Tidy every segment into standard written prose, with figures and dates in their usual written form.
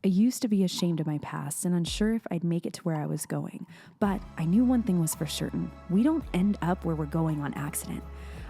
I used to be ashamed of my past and unsure if I'd make it to where I was going. But I knew one thing was for certain. We don't end up where we're going on accident.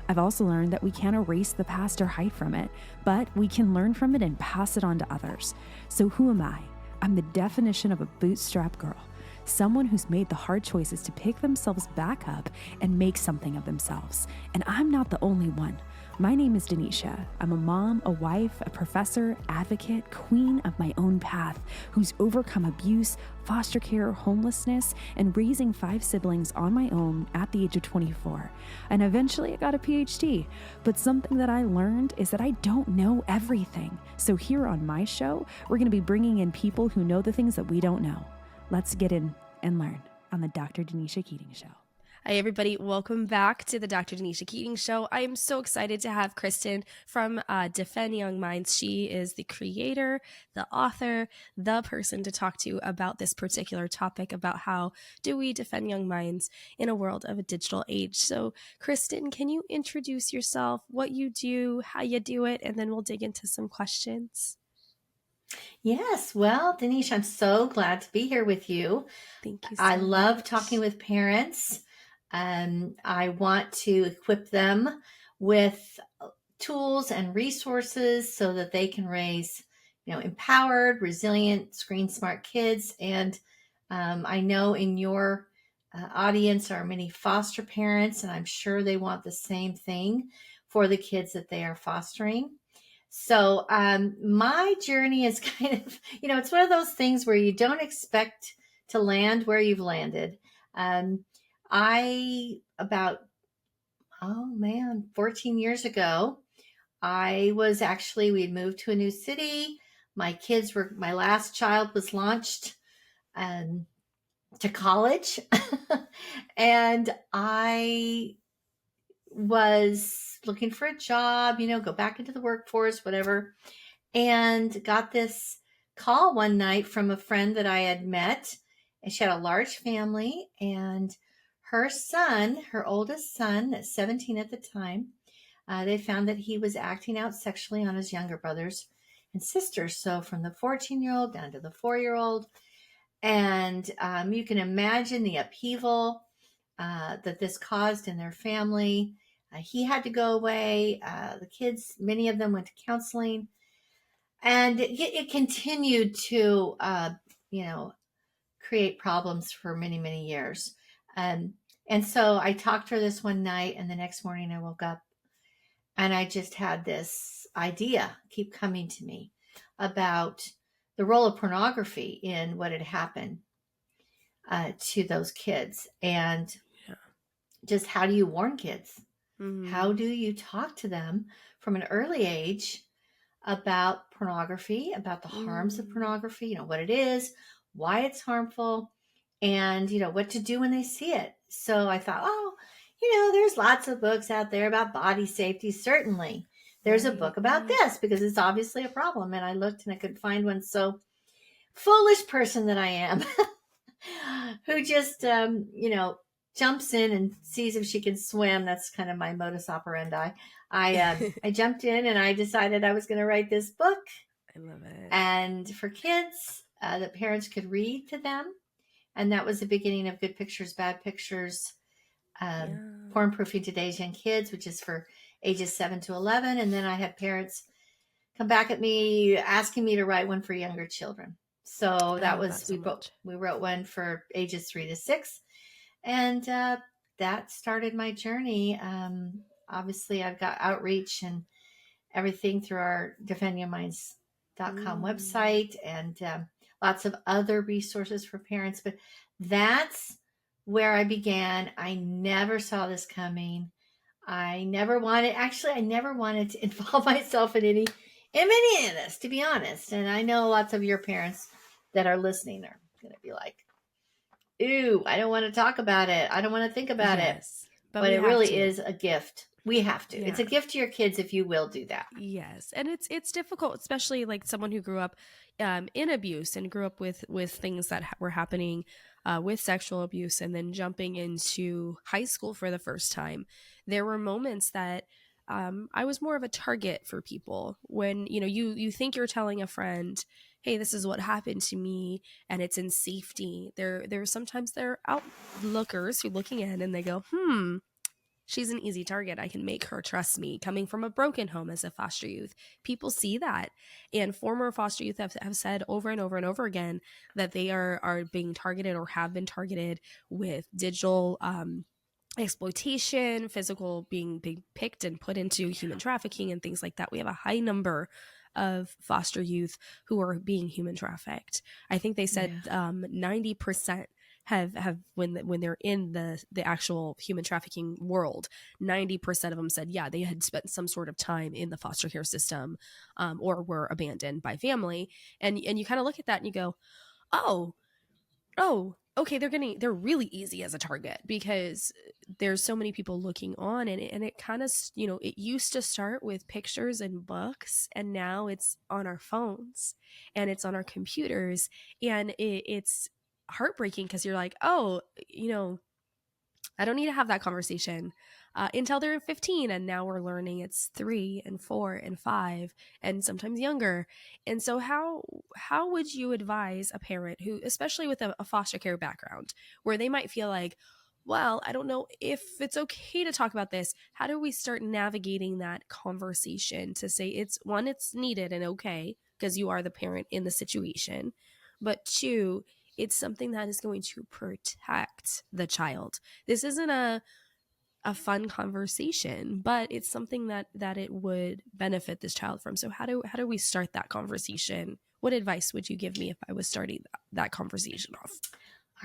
I've also learned that we can't erase the past or hide from it, but we can learn from it and pass it on to others. So who am I? I'm the definition of a bootstrap girl. Someone who's made the hard choices to pick themselves back up and make something of themselves. And I'm not the only one. My name is Danisha. I'm a mom, a wife, a professor, advocate, queen of my own path, who's overcome abuse, foster care, homelessness, and raising 5 siblings on my own at the age of 24. And eventually I got a PhD. But something that I learned is that I don't know everything. So here on my show, we're going to be bringing in people who know the things that we don't know. Let's get in and learn on the Dr. Danisha Keating Show. Hi, everybody. Welcome back to the Dr. Danisha Keating Show. I am so excited to have Kristen from Defend Young Minds. She is the creator, the author, the person to talk to about this particular topic, about how do we defend young minds in a world of a digital age. So, Kristen, can you introduce yourself, what you do, how you do it, and then we'll dig into some questions. Yes. Well, Denise, I'm so glad to be here with you. Thank you so I love much. talking with parents. I want to equip them with tools and resources so that they can raise, empowered, resilient, screen smart kids. And I know in your audience are many foster parents, and I'm sure they want the same thing for the kids that they are fostering. So my journey is kind of, it's one of those things where you don't expect to land where you've landed. I, about, 14 years ago, we had moved to a new city. My last child was launched to college. And I was looking for a job, go back into the workforce, whatever, and got this call one night from a friend that I had met. And she had a large family, and her oldest son, 17 at the time, they found that he was acting out sexually on his younger brothers and sisters. So from the 14-year-old down to the 4-year-old. And you can imagine the upheaval that this caused in their family. He had to go away. The kids, many of them went to counseling. And it continued to, create problems for many, many years. And so I talked to her this one night, and the next morning I woke up and I just had this idea keep coming to me about the role of pornography in what had happened to those kids. And just how do you warn kids? Mm-hmm. How do you talk to them from an early age about pornography, about the harms of pornography, what it is, why it's harmful, and, what to do when they see it. So I thought, there's lots of books out there about body safety. Certainly there's a book about this because it's obviously a problem. And I looked and I couldn't find one. So foolish person that I am who just, jumps in and sees if she can swim. That's kind of my modus operandi. I jumped in and I decided I was going to write this book. I love it. And for kids that parents could read to them. And that was the beginning of Good Pictures, Bad Pictures, Porn Proofing Today's Young Kids, which is for ages 7 to 11. And then I had parents come back at me asking me to write one for younger children. So we wrote one for ages 3 to 6. And that started my journey. Obviously, I've got outreach and everything through our defendyourminds.com website and lots of other resources for parents. But that's where I began. I never saw this coming. I never wanted to involve myself in any of this, to be honest. And I know lots of your parents that are listening are going to be like, ooh, I don't want to talk about it. I don't want to think about it. But it really is a gift. We have to. Yeah. It's a gift to your kids if you will do that. Yes. And it's difficult, especially like someone who grew up in abuse and grew up with things that were happening with sexual abuse and then jumping into high school for the first time. There were moments that I was more of a target for people when, you think you're telling a friend, hey, this is what happened to me, and it's in safety. Sometimes there are outlookers who looking in and they go, she's an easy target. I can make her trust me. Coming from a broken home as a foster youth, people see that. And former foster youth have said over and over and over again that they are being targeted or have been targeted with digital exploitation, physical being picked and put into human trafficking and things like that. We have a high number of foster youth who are being human trafficked. I think they said 90% have when they're in the actual human trafficking world, 90% of them said they had spent some sort of time in the foster care system, or were abandoned by family. And you kind of look at that and you go, oh, okay, they're really easy as a target because there's so many people looking on, and it kind of, it used to start with pictures and books, and now it's on our phones and it's on our computers, and it's heartbreaking because you're like, oh, I don't need to have that conversation until they're 15. And now we're learning it's 3 and 4 and 5 and sometimes younger. And so how would you advise a parent who, especially with a foster care background, where they might feel like, well, I don't know if it's okay to talk about this. How do we start navigating that conversation to say it's needed and okay because you are the parent in the situation, but 2, it's something that is going to protect the child. This isn't a fun conversation, but it's something that it would benefit this child from. So how do we start that conversation? What advice would you give me if I was starting that conversation off?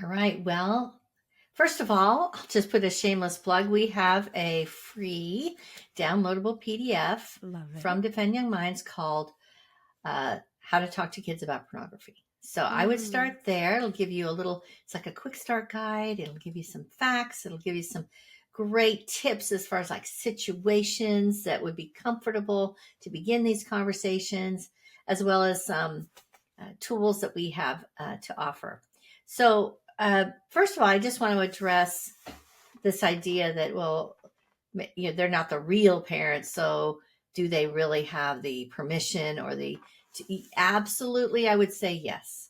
All right. Well, first of all, I'll just put a shameless plug. We have a free downloadable PDF from Defend Young Minds called How to Talk to Kids About Pornography. So I would start there. It'll give you it's like a quick start guide. It'll give you some facts. It'll give you some great tips as far as like situations that would be comfortable to begin these conversations, as well as some tools that we have to offer. So first of all, I just want to address this idea that, well, they're not the real parents. So do they really have the permission or absolutely, I would say yes.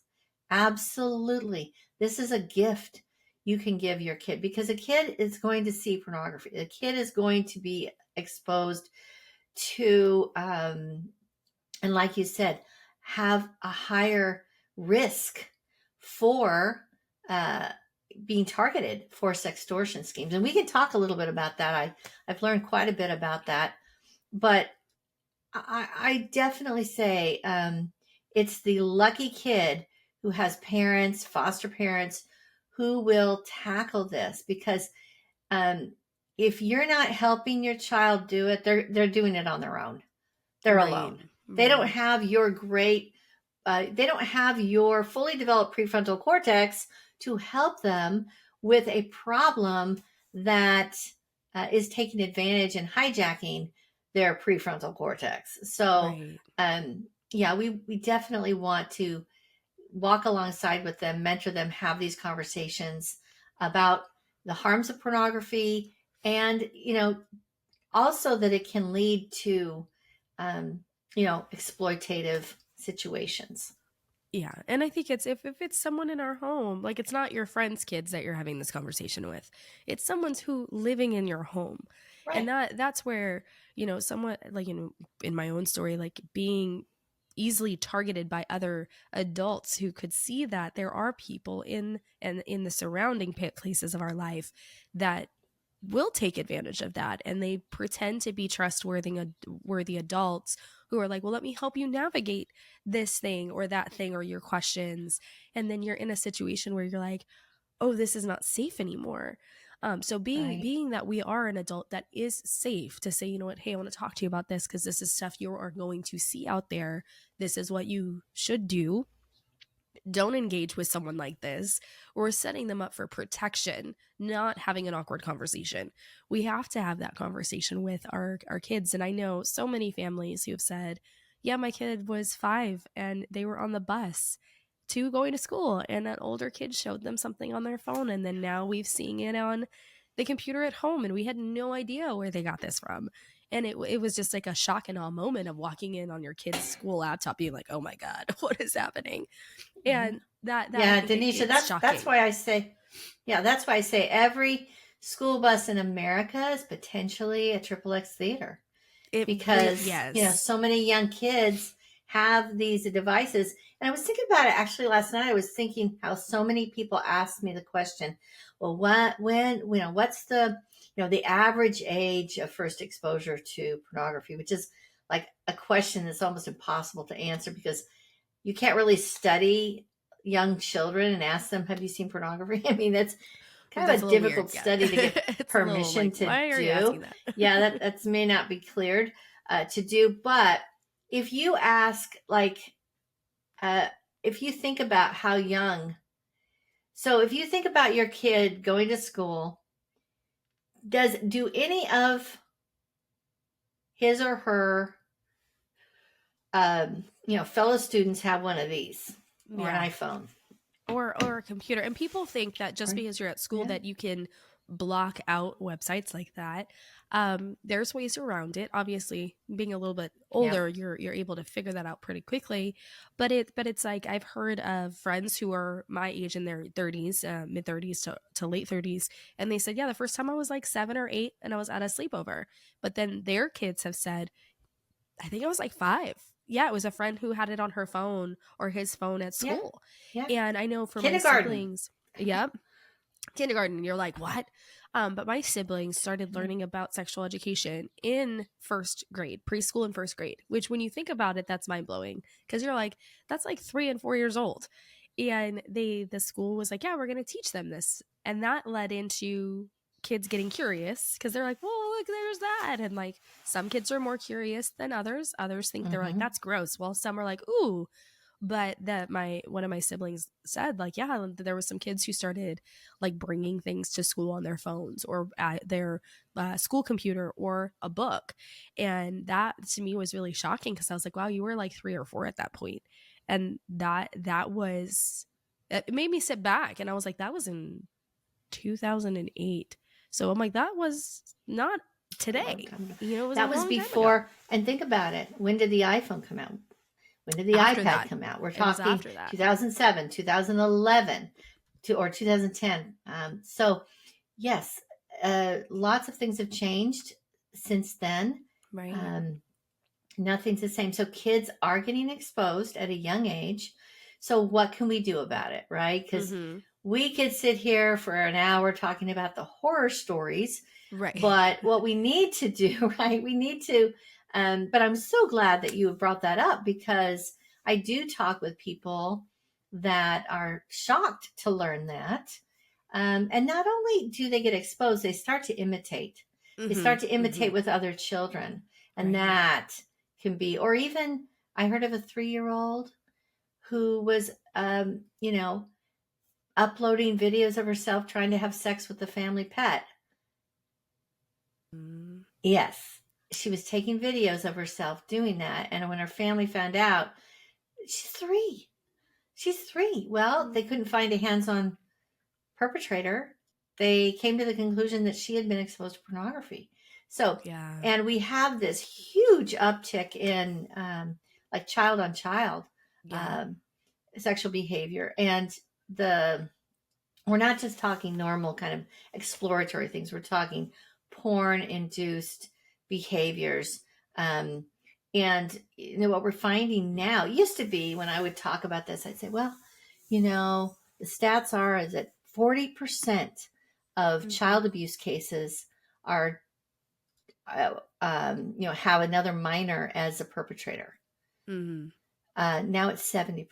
Absolutely. This is a gift you can give your kid, because a kid is going to see pornography. A kid is going to be exposed to, and like you said, have a higher risk for being targeted for sextortion schemes. And we can talk a little bit about that. I've learned quite a bit about that. But I definitely say it's the lucky kid who has parents, foster parents, who will tackle this, because if you're not helping your child do it, they're doing it on their own. They're alone. They don't have your they don't have your fully developed prefrontal cortex to help them with a problem that is taking advantage and hijacking their prefrontal cortex. So, we definitely want to walk alongside with them, mentor them, have these conversations about the harms of pornography, and, also that it can lead to, exploitative situations. Yeah. And I think it's if it's someone in our home, like it's not your friend's kids that you're having this conversation with. It's someone's who living in your home. Right. And that's where, somewhat like, in my own story, like being easily targeted by other adults who could see that there are people in the surrounding places of our life that will take advantage of that, and they pretend to be worthy adults who are like, well, let me help you navigate this thing or that thing or your questions, and then you're in a situation where you're like, oh, this is not safe anymore. So being that we are an adult that is safe to say, you know what, hey, I want to talk to you about this because this is stuff you are going to see out there. This is what you should do. Don't engage with someone like this. We're setting them up for protection, not having an awkward conversation. We have to have that conversation with our kids. And I know so many families who have said, yeah, my kid was 5 and they were on the bus to going to school, and an older kid showed them something on their phone, and then now we've seen it on the computer at home, and we had no idea where they got this from. And it was just like a shock and awe moment of walking in on your kid's school laptop being like, oh my God, what is happening? And that I Yeah, think Danisha, it's that's shocking. why I say, yeah, that's why I say every school bus in America is potentially a triple X theater, because Yes. so many young kids have these devices. And I was thinking about it actually last night. I was thinking how so many people ask me the question, well, what's the average age of first exposure to pornography, which is like a question that's almost impossible to answer, because you can't really study young children and ask them, have you seen pornography? I mean, that's kind That's of a a little weird. difficult Yeah. study to get It's a little permission like, to why are you do. asking that? Yeah, that may not be cleared to do. But if you ask, like, if you think about how young, so if you think about your kid going to school, do any of his or her, fellow students have one of these or Yeah. an iPhone? Or a computer. And people think that just because you're at school Yeah. that you can block out websites like that. There's ways around it. Obviously, being a little bit Yeah. older, you're able to figure that out pretty quickly. But it's like I've heard of friends who are my age in their 30s, mid 30s to late 30s, and they said, yeah, the first time I was like 7 or 8 and I was at a sleepover. But then their kids have said, I think I was like 5. Yeah, it was a friend who had it on her phone or his phone at Yeah. school. Yeah. And I know for my Kindergarten. siblings, yep, kindergarten, you're like, what? But my siblings started learning about sexual education in first grade, preschool and first grade, which when you think about it, that's mind blowing, because you're like, that's like 3 and 4 years old. And the school was like, yeah, we're going to teach them this. And that led into kids getting curious, because they're like, well, look, there's that. And like some kids are more curious than others. Others think they're like, that's gross. Well, some are like, ooh. But that one of my siblings said, like, yeah, there was some kids who started like bringing things to school on their phones or at their school computer or a book. And that to me was really shocking, because I was like, wow, you were like 3 or 4 at that point. And that was, it made me sit back, and I was like, that was in 2008. So I'm like, that was not today. It was a That was long time ago. before. And think about it. When did the iPhone come out? When did the After iPad that. come out? We're It was talking after that. 2007, 2011, or 2010. So, yes, lots of things have changed since then. Right. Nothing's the same. So, kids are getting exposed at a young age. So, what can we do about it, right? Because we could sit here for an hour talking about the horror stories. Right. But what we need to do, right? We need to, but I'm so glad that you have brought that up, because I do talk with people that are shocked to learn that. And not only do they get exposed, they start to imitate. They start to imitate with other children. And that can be, or even I heard of a 3-year-old who was, uploading videos of herself trying to have sex with the family pet. Yes, she was taking videos of herself doing that. And when her family found out, she's 3. She's 3. Well, they couldn't find a hands-on perpetrator. They came to the conclusion that she had been exposed to pornography. So, and we have this huge uptick in like child on child sexual behavior. And we're not just talking normal kind of exploratory things. We're talking porn-induced behaviors. And what we're finding now, used to be when I would talk about this, I'd say, well, the stats are is that 40% of child abuse cases are, have another minor as a perpetrator. Now it's 70%.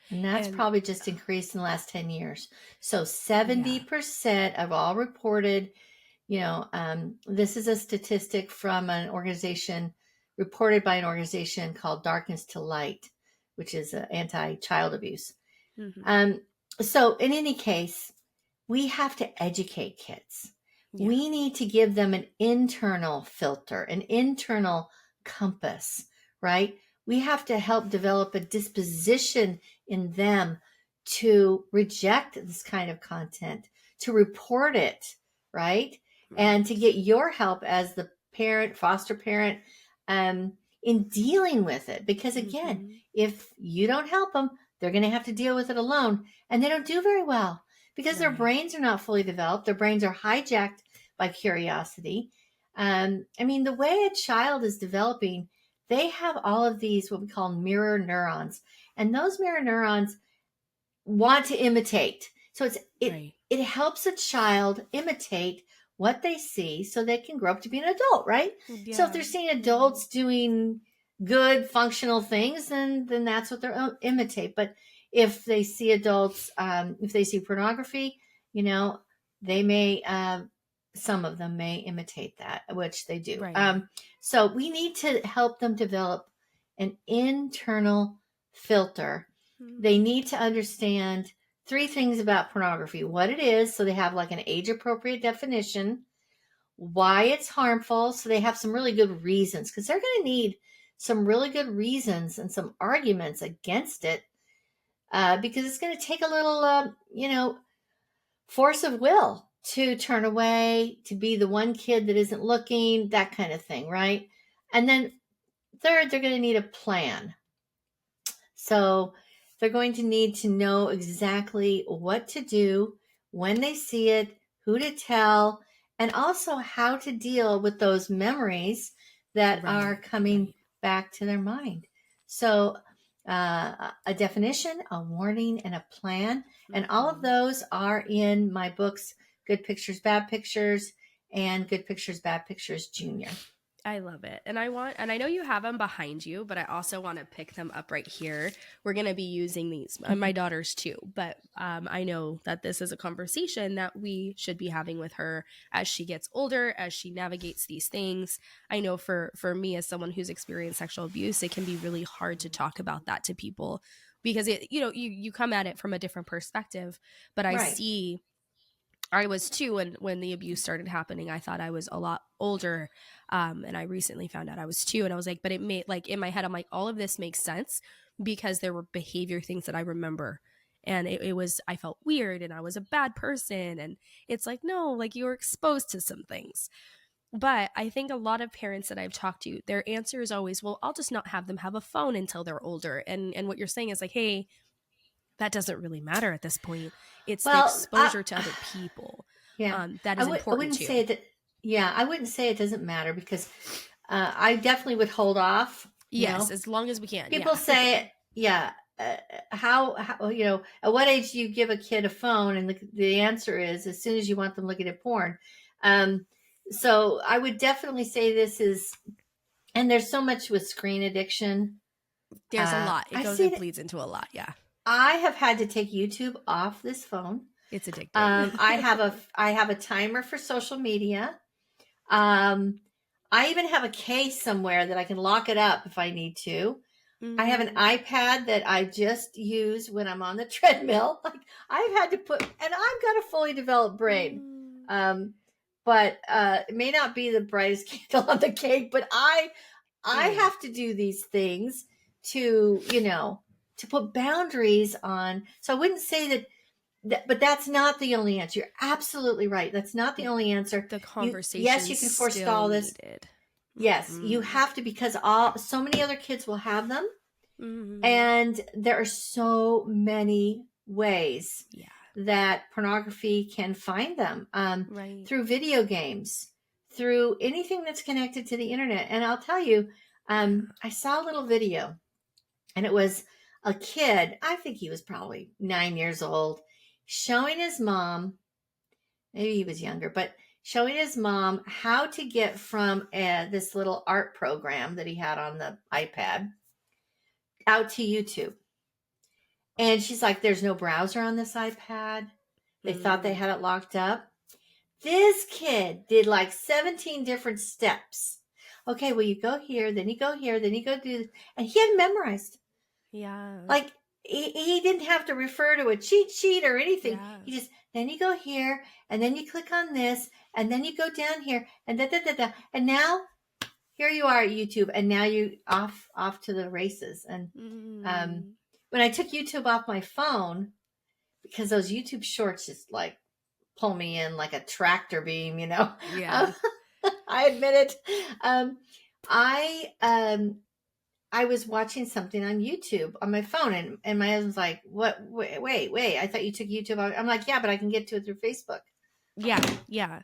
And that's probably just increased in the last 10 years. So 70% of all reported, this is a statistic from an organization, reported by an organization called Darkness to Light, which is anti-child abuse. So in any case, we have to educate kids. We need to give them an internal filter, an internal compass, right? We have to help develop a disposition in them to reject this kind of content, to report it, right? and to get your help as the parent, foster parent, in dealing with it. Because again, if you don't help them, they're going to have to deal with it alone, and they don't do very well because their brains are not fully developed. Their brains are hijacked by curiosity. I mean, the way a child is developing, they have all of these, what we call mirror neurons, and those mirror neurons want to imitate. So it helps a child imitate what they see so they can grow up to be an adult, right? Yeah. So if they're seeing adults doing good functional things, then that's what they'll imitate. But if they see adults, if they see pornography, they may, some of them may imitate that, which they do. Right. So we need to help them develop an internal filter. They need to understand 3 things about pornography: what it is, so they have like an age-appropriate definition; why it's harmful, so they have some really good reasons, because they're going to need some really good reasons and some arguments against it, because it's going to take a little, force of will to turn away, to be the one kid that isn't looking, that kind of thing, right? And then third, they're going to need a plan. So they're going to need to know exactly what to do when they see it, who to tell, and also how to deal with those memories that are coming back to their mind. So a definition, a warning, and a plan. And all of those are in my books, Good Pictures, Bad Pictures, and Good Pictures, Bad Pictures Junior. I love it. And I know you have them behind you, but I also want to pick them up right here. We're going to be using these, my daughters too, but I know that this is a conversation that we should be having with her as she gets older, as she navigates these things. I know for me, as someone who's experienced sexual abuse, it can be really hard to talk about that to people because you come at it from a different perspective, but I was 2 when the abuse started happening. I thought I was a lot older. And I recently found out I was 2, and I was like, but it made, like, in my head, I'm like, all of this makes sense because there were behavior things that I remember. And I felt weird and I was a bad person. And it's like, no, like, you were exposed to some things. But I think a lot of parents that I've talked to, their answer is always, well, I'll just not have them have a phone until they're older. And what you're saying is like, hey, that doesn't really matter at this point. It's the exposure to other people. Yeah. That is important. I wouldn't say that. Yeah. I wouldn't say it doesn't matter because I definitely would hold off. Yes. As long as we can. People say, how, at what age do you give a kid a phone? And the answer is as soon as you want them looking at porn. So I would definitely say this is, and there's so much with screen addiction. There's a lot. It bleeds into a lot. Yeah. I have had to take YouTube off this phone. It's addictive. I have a timer for social media. I even have a case somewhere that I can lock it up if I need to. Mm-hmm. I have an iPad that I just use when I'm on the treadmill. Like I've had to and I've got a fully developed brain. But it may not be the brightest candle on the cake, but I have to do these things to put boundaries on. So I wouldn't say that, but that's not the only answer. You're absolutely right. That's not the only answer. The conversation. Yes, you can forestall this. Needed. Yes, you have to, because so many other kids will have them. Mm-hmm. And there are so many ways that pornography can find them, through video games, through anything that's connected to the internet. And I'll tell you, I saw a little video, and it was a kid, I think he was probably 9 years old, showing his mom, maybe he was younger, but showing his mom how to get from this little art program that he had on the iPad out to YouTube. And she's like, there's no browser on this iPad. They thought they had it locked up. This kid did like 17 different steps. Okay, well, you go here, then you go here, then you go do this. And he had memorized. Yeah. Like he didn't have to refer to a cheat sheet or anything. Yeah. He just, then you go here, and then you click on this, and then you go down here, and da. And now here you are at YouTube, and now you off to the races. And when I took YouTube off my phone, because those YouTube shorts just like pull me in like a tractor beam, you know. Yeah. I admit it. I I was watching something on YouTube on my phone, and my husband's like, "What? Wait! I thought you took YouTube." I'm like, "Yeah, but I can get to it through Facebook." Yeah. Yeah.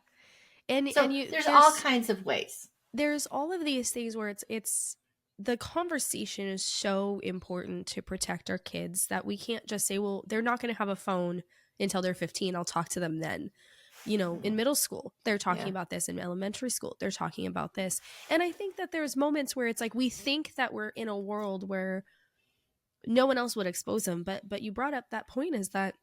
And So you there's all kinds of ways. there's all of these things where it's the conversation is so important to protect our kids that we can't just say, well, they're not going to have a phone until they're 15. I'll talk to them then. You know, in middle school, they're talking Yeah. about this. In elementary school, they're talking about this. And I think that there's moments where it's like we think that we're in a world where no one else would expose them. But you brought up that point, is that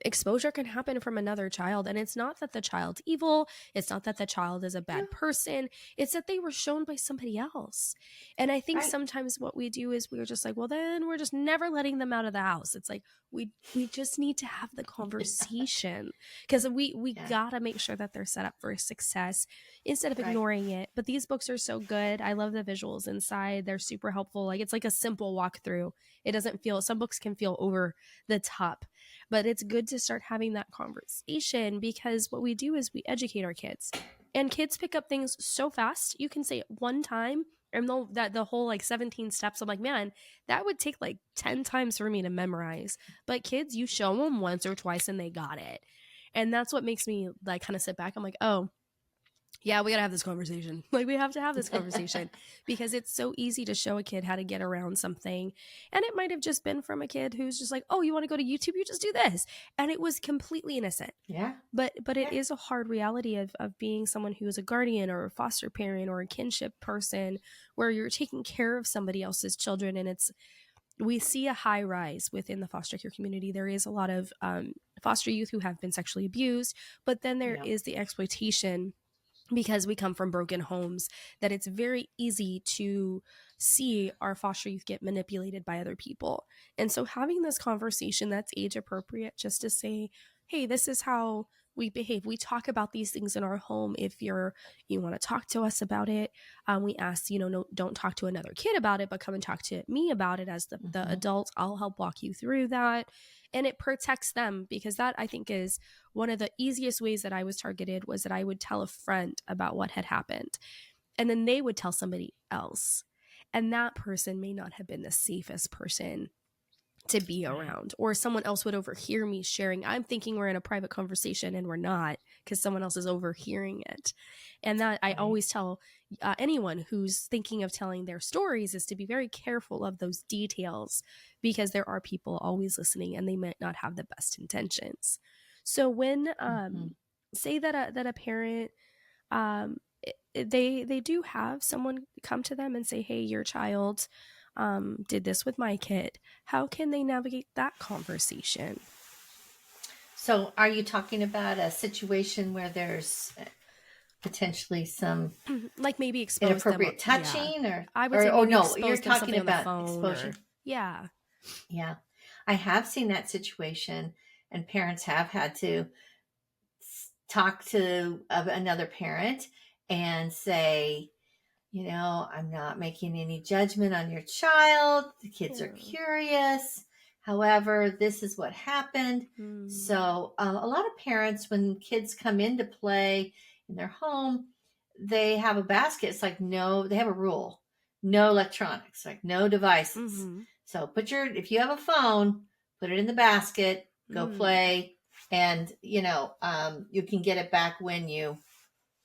exposure can happen from another child, and it's not that the child's evil, it's not that the child is a bad person, it's that they were shown by somebody else. And I think Right. sometimes what we do is we're just like, well, then we're just never letting them out of the house. It's like we just need to have the conversation, because we Yeah. gotta make sure that they're set up for success instead of Right. ignoring it. But these books are so good. I love the visuals inside. They're super helpful. Like, it's like a simple walkthrough. It doesn't feel, some books can feel over the top, but it's good to start having that conversation, because what we do is we educate our kids, and kids pick up things so fast. You can say it one time and the whole like 17 steps, I'm like, man, that would take like 10 times for me to memorize. But kids, you show them once or twice and they got it. And that's what makes me like kind of sit back. I'm like, oh yeah, we gotta have this conversation. Like, we have to have this conversation because it's so easy to show a kid how to get around something. And it might have just been from a kid who's just like, oh, you want to go to YouTube? You just do this. And it was completely innocent. Yeah. But it is a hard reality of being someone who is a guardian or a foster parent or a kinship person, where you're taking care of somebody else's children. And we see a high rise within the foster care community. There is a lot of foster youth who have been sexually abused, but then there is the exploitation, because we come from broken homes, that it's very easy to see our foster youth get manipulated by other people. And so having this conversation that's age appropriate, just to say, hey, this is how we behave. We talk about these things in our home. If you want to talk to us about it, we ask, no, don't talk to another kid about it, but come and talk to me about it as the adult. I'll help walk you through that. And it protects them, because that, I think, is one of the easiest ways that I was targeted, was that I would tell a friend about what had happened, and then they would tell somebody else. And that person may not have been the safest person to be around, or someone else would overhear me sharing. I'm thinking we're in a private conversation and we're not, because someone else is overhearing it. And that I always tell anyone who's thinking of telling their stories is to be very careful of those details, because there are people always listening and they might not have the best intentions. So when say that a parent they do have someone come to them and say, hey, your child did this with my kid, how can they navigate that conversation? So are you talking about a situation where there's potentially some like maybe expose inappropriate them, touching, or I would say maybe no, you're expose them talking something about on the phone, exposure. Yeah. I have seen that situation, and parents have had to talk to another parent and say, I'm not making any judgment on your child. The kids are curious. However, this is what happened. So a lot of parents, when kids come into play in their home, they have a basket. It's like, no, they have a rule: no electronics, like no devices. So if you have a phone, put it in the basket, go play, and you can get it back when you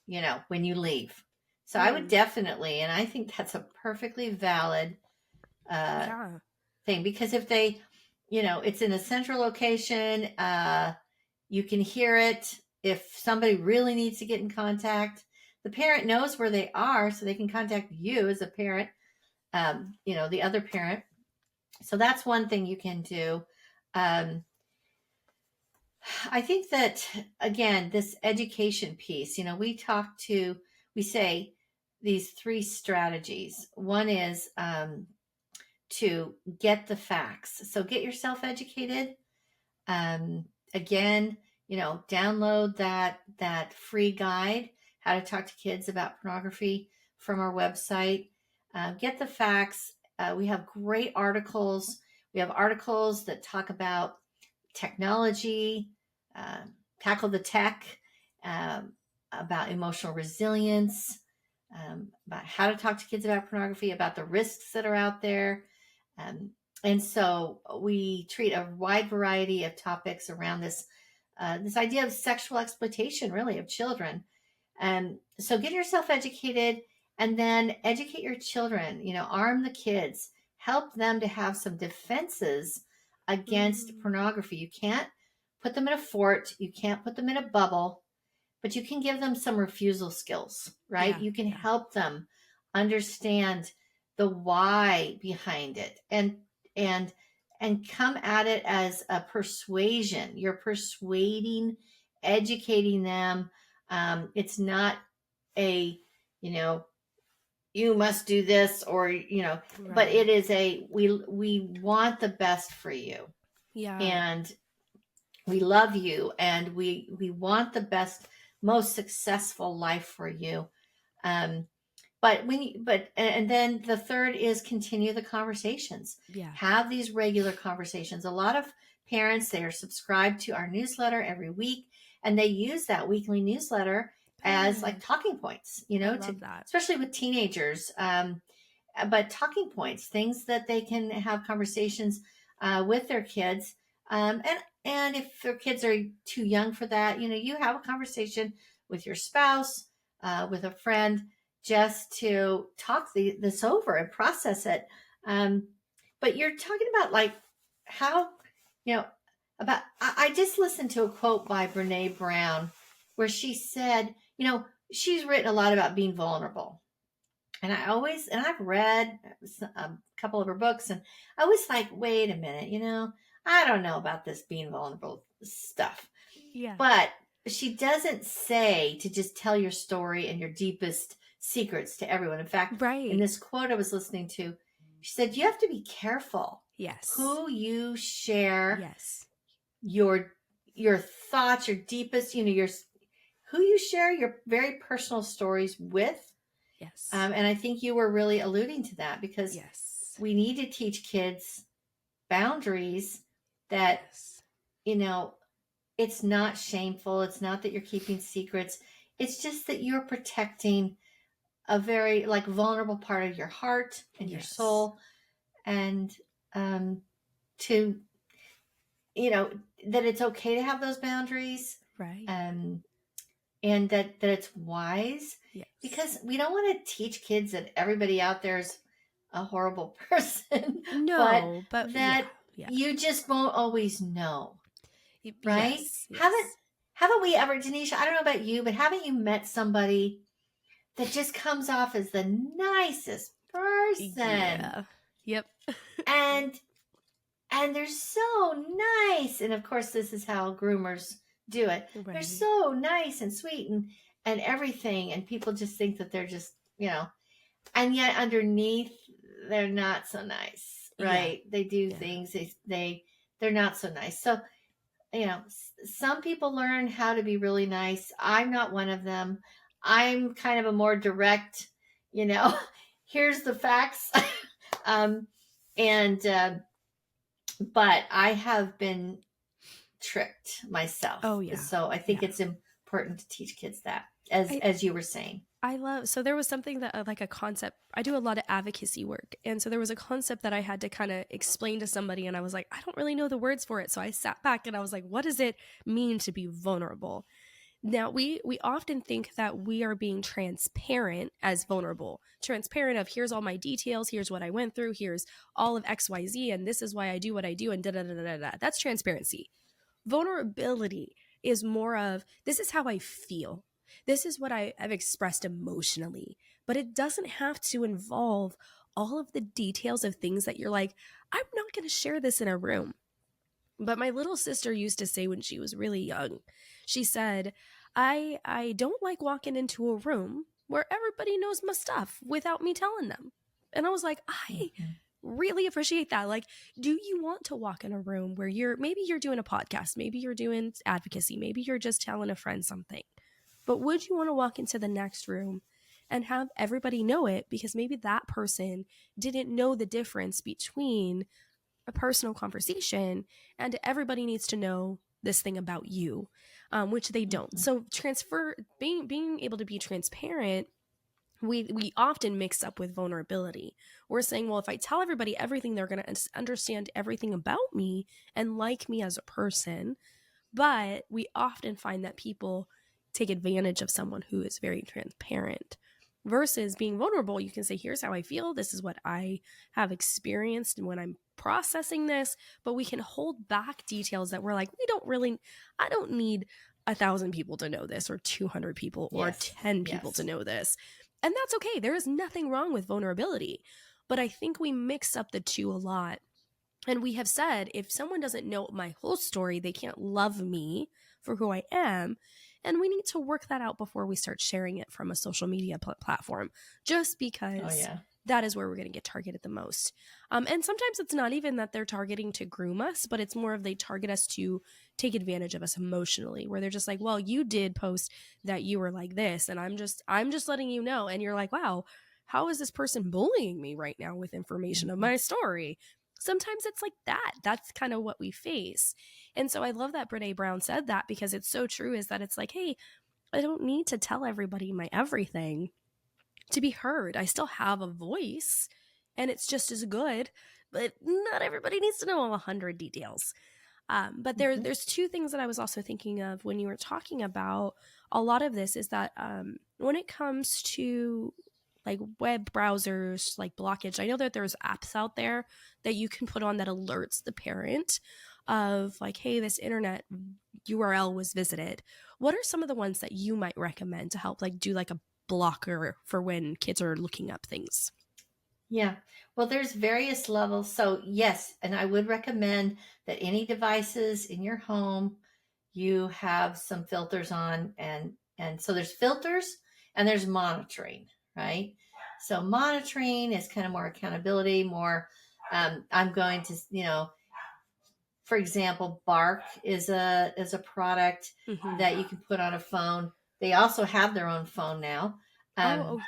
leave. So I would definitely, and I think that's a perfectly valid thing, because if they, it's in a central location, you can hear it. If somebody really needs to get in contact, the parent knows where they are, so they can contact you as a parent, the other parent. So that's one thing you can do. I think that, again, this education piece, we say these 3 strategies. One is to get the facts. So get yourself educated. Again, download that free guide, How to Talk to Kids About Pornography, from our website. Get the facts. We have great articles. We have articles that talk about technology, tackle the tech, about emotional resilience, about how to talk to kids about pornography, about the risks that are out there. And so we treat a wide variety of topics around this idea of sexual exploitation, really, of children. So get yourself educated, and then educate your children. Arm the kids, help them to have some defenses against pornography. You can't put them in a fort, you can't put them in a bubble, but you can give them some refusal skills, right? You can help them understand the why behind it, and come at it as a persuasion. You're persuading, educating them. It's not a, you must do this, or, but it is we want the best for you. Yeah. And we love you, and we want the best, most successful life for you. And then the third is continue the conversations. Have these regular conversations. A lot of parents, they are subscribed to our newsletter every week, and they use that weekly newsletter as like talking points, especially with teenagers. But talking points, things that they can have conversations with their kids. And if their kids are too young for that, you have a conversation with your spouse, with a friend, just to talk this over and process it. But you're talking about like how, I just listened to a quote by Brene Brown where she said, she's written a lot about being vulnerable. And I've read a couple of her books, and I was like, wait a minute, I don't know about this being vulnerable stuff. Yeah. But she doesn't say to just tell your story and your deepest secrets to everyone. In fact, in this quote I was listening to, she said, you have to be careful. Yes. Who you share. Yes. Your thoughts, your deepest, who you share your very personal stories with. Yes. And I think you were really alluding to that, because we need to teach kids boundaries that, it's not shameful. It's not that you're keeping secrets. It's just that you're protecting a very like vulnerable part of your heart and your soul, and to, that it's okay to have those boundaries. Right. And that it's wise, because we don't want to teach kids that everybody out there is a horrible person. No, but that you just won't always know, right? Yes. Haven't we ever, Danisha, I don't know about you, but haven't you met somebody that just comes off as the nicest person? Yeah. Yep. and they're so nice. And of course, this is how groomers do it. Right. They're so nice and sweet and everything. And people just think that they're just, and yet underneath they're not so nice, right? Yeah. They do things, they're not so nice. So, some people learn how to be really nice. I'm not one of them. I'm kind of a more direct, here's the facts. But I have been tricked myself. Oh yeah. So I think it's important to teach kids that, as you were saying. So there was something that like a concept, I do a lot of advocacy work. And so there was a concept that I had to kind of explain to somebody, and I was like, I don't really know the words for it. So I sat back and I was like, what does it mean to be vulnerable? Now, we often think that we are being transparent as vulnerable. Transparent of here's all my details, here's what I went through, here's all of XYZ, and this is why I do what I do, and da-da-da-da-da. That's transparency. Vulnerability is more of, this is how I feel. This is what I've expressed emotionally. But it doesn't have to involve all of the details of things that you're like, I'm not going to share this in a room. But my little sister used to say when she was really young, she said, I don't like walking into a room where everybody knows my stuff without me telling them. And I was like, I really appreciate that. Like, do you want to walk in a room where maybe you're doing a podcast, maybe you're doing advocacy, maybe you're just telling a friend something, but would you want to walk into the next room and have everybody know it, because maybe that person didn't know the difference between a personal conversation and everybody needs to know this thing about you, which they don't. So being able to be transparent, we often mix up with vulnerability. We're saying, well, if I tell everybody everything, they're going to understand everything about me and like me as a person. But we often find that people take advantage of someone who is very transparent. Versus being vulnerable, you can say, here's how I feel. This is what I have experienced when I'm processing this. But we can hold back details that we're like, I don't need 1,000 people to know this, or 200 people, or 10 people to know this. And that's okay. There is nothing wrong with vulnerability. But I think we mix up the two a lot. And we have said, if someone doesn't know my whole story, they can't love me for who I am. And we need to work that out before we start sharing it from a social media platform, just because that is where we're going to get targeted the most. And sometimes it's not even that they're targeting to groom us, but it's more of they target us to take advantage of us emotionally, where they're just like, well, you did post that you were like this, and I'm just letting you know. And you're like, wow, how is this person bullying me right now with information of my story? Sometimes it's like that. That's kind of what we face. And so I love that Brene Brown said that, because it's so true, is that it's like, hey, I don't need to tell everybody my everything to be heard. I still have a voice and it's just as good, but not everybody needs to know all 100 details. But there's two things that I was also thinking of when you were talking about a lot of this, is that when it comes to like web browsers, like blockage, I know that there's apps out there that you can put on that alerts the parent of like, hey, this internet URL was visited. What are some of the ones that you might recommend to help like do like a blocker for when kids are looking up things? Yeah. Well, there's various levels. So yes, and I would recommend that any devices in your home, you have some filters on, and so there's filters and there's monitoring, right? So monitoring is kind of more accountability, more I'm going to, for example, Bark is a product that you can put on a phone. They also have their own phone now.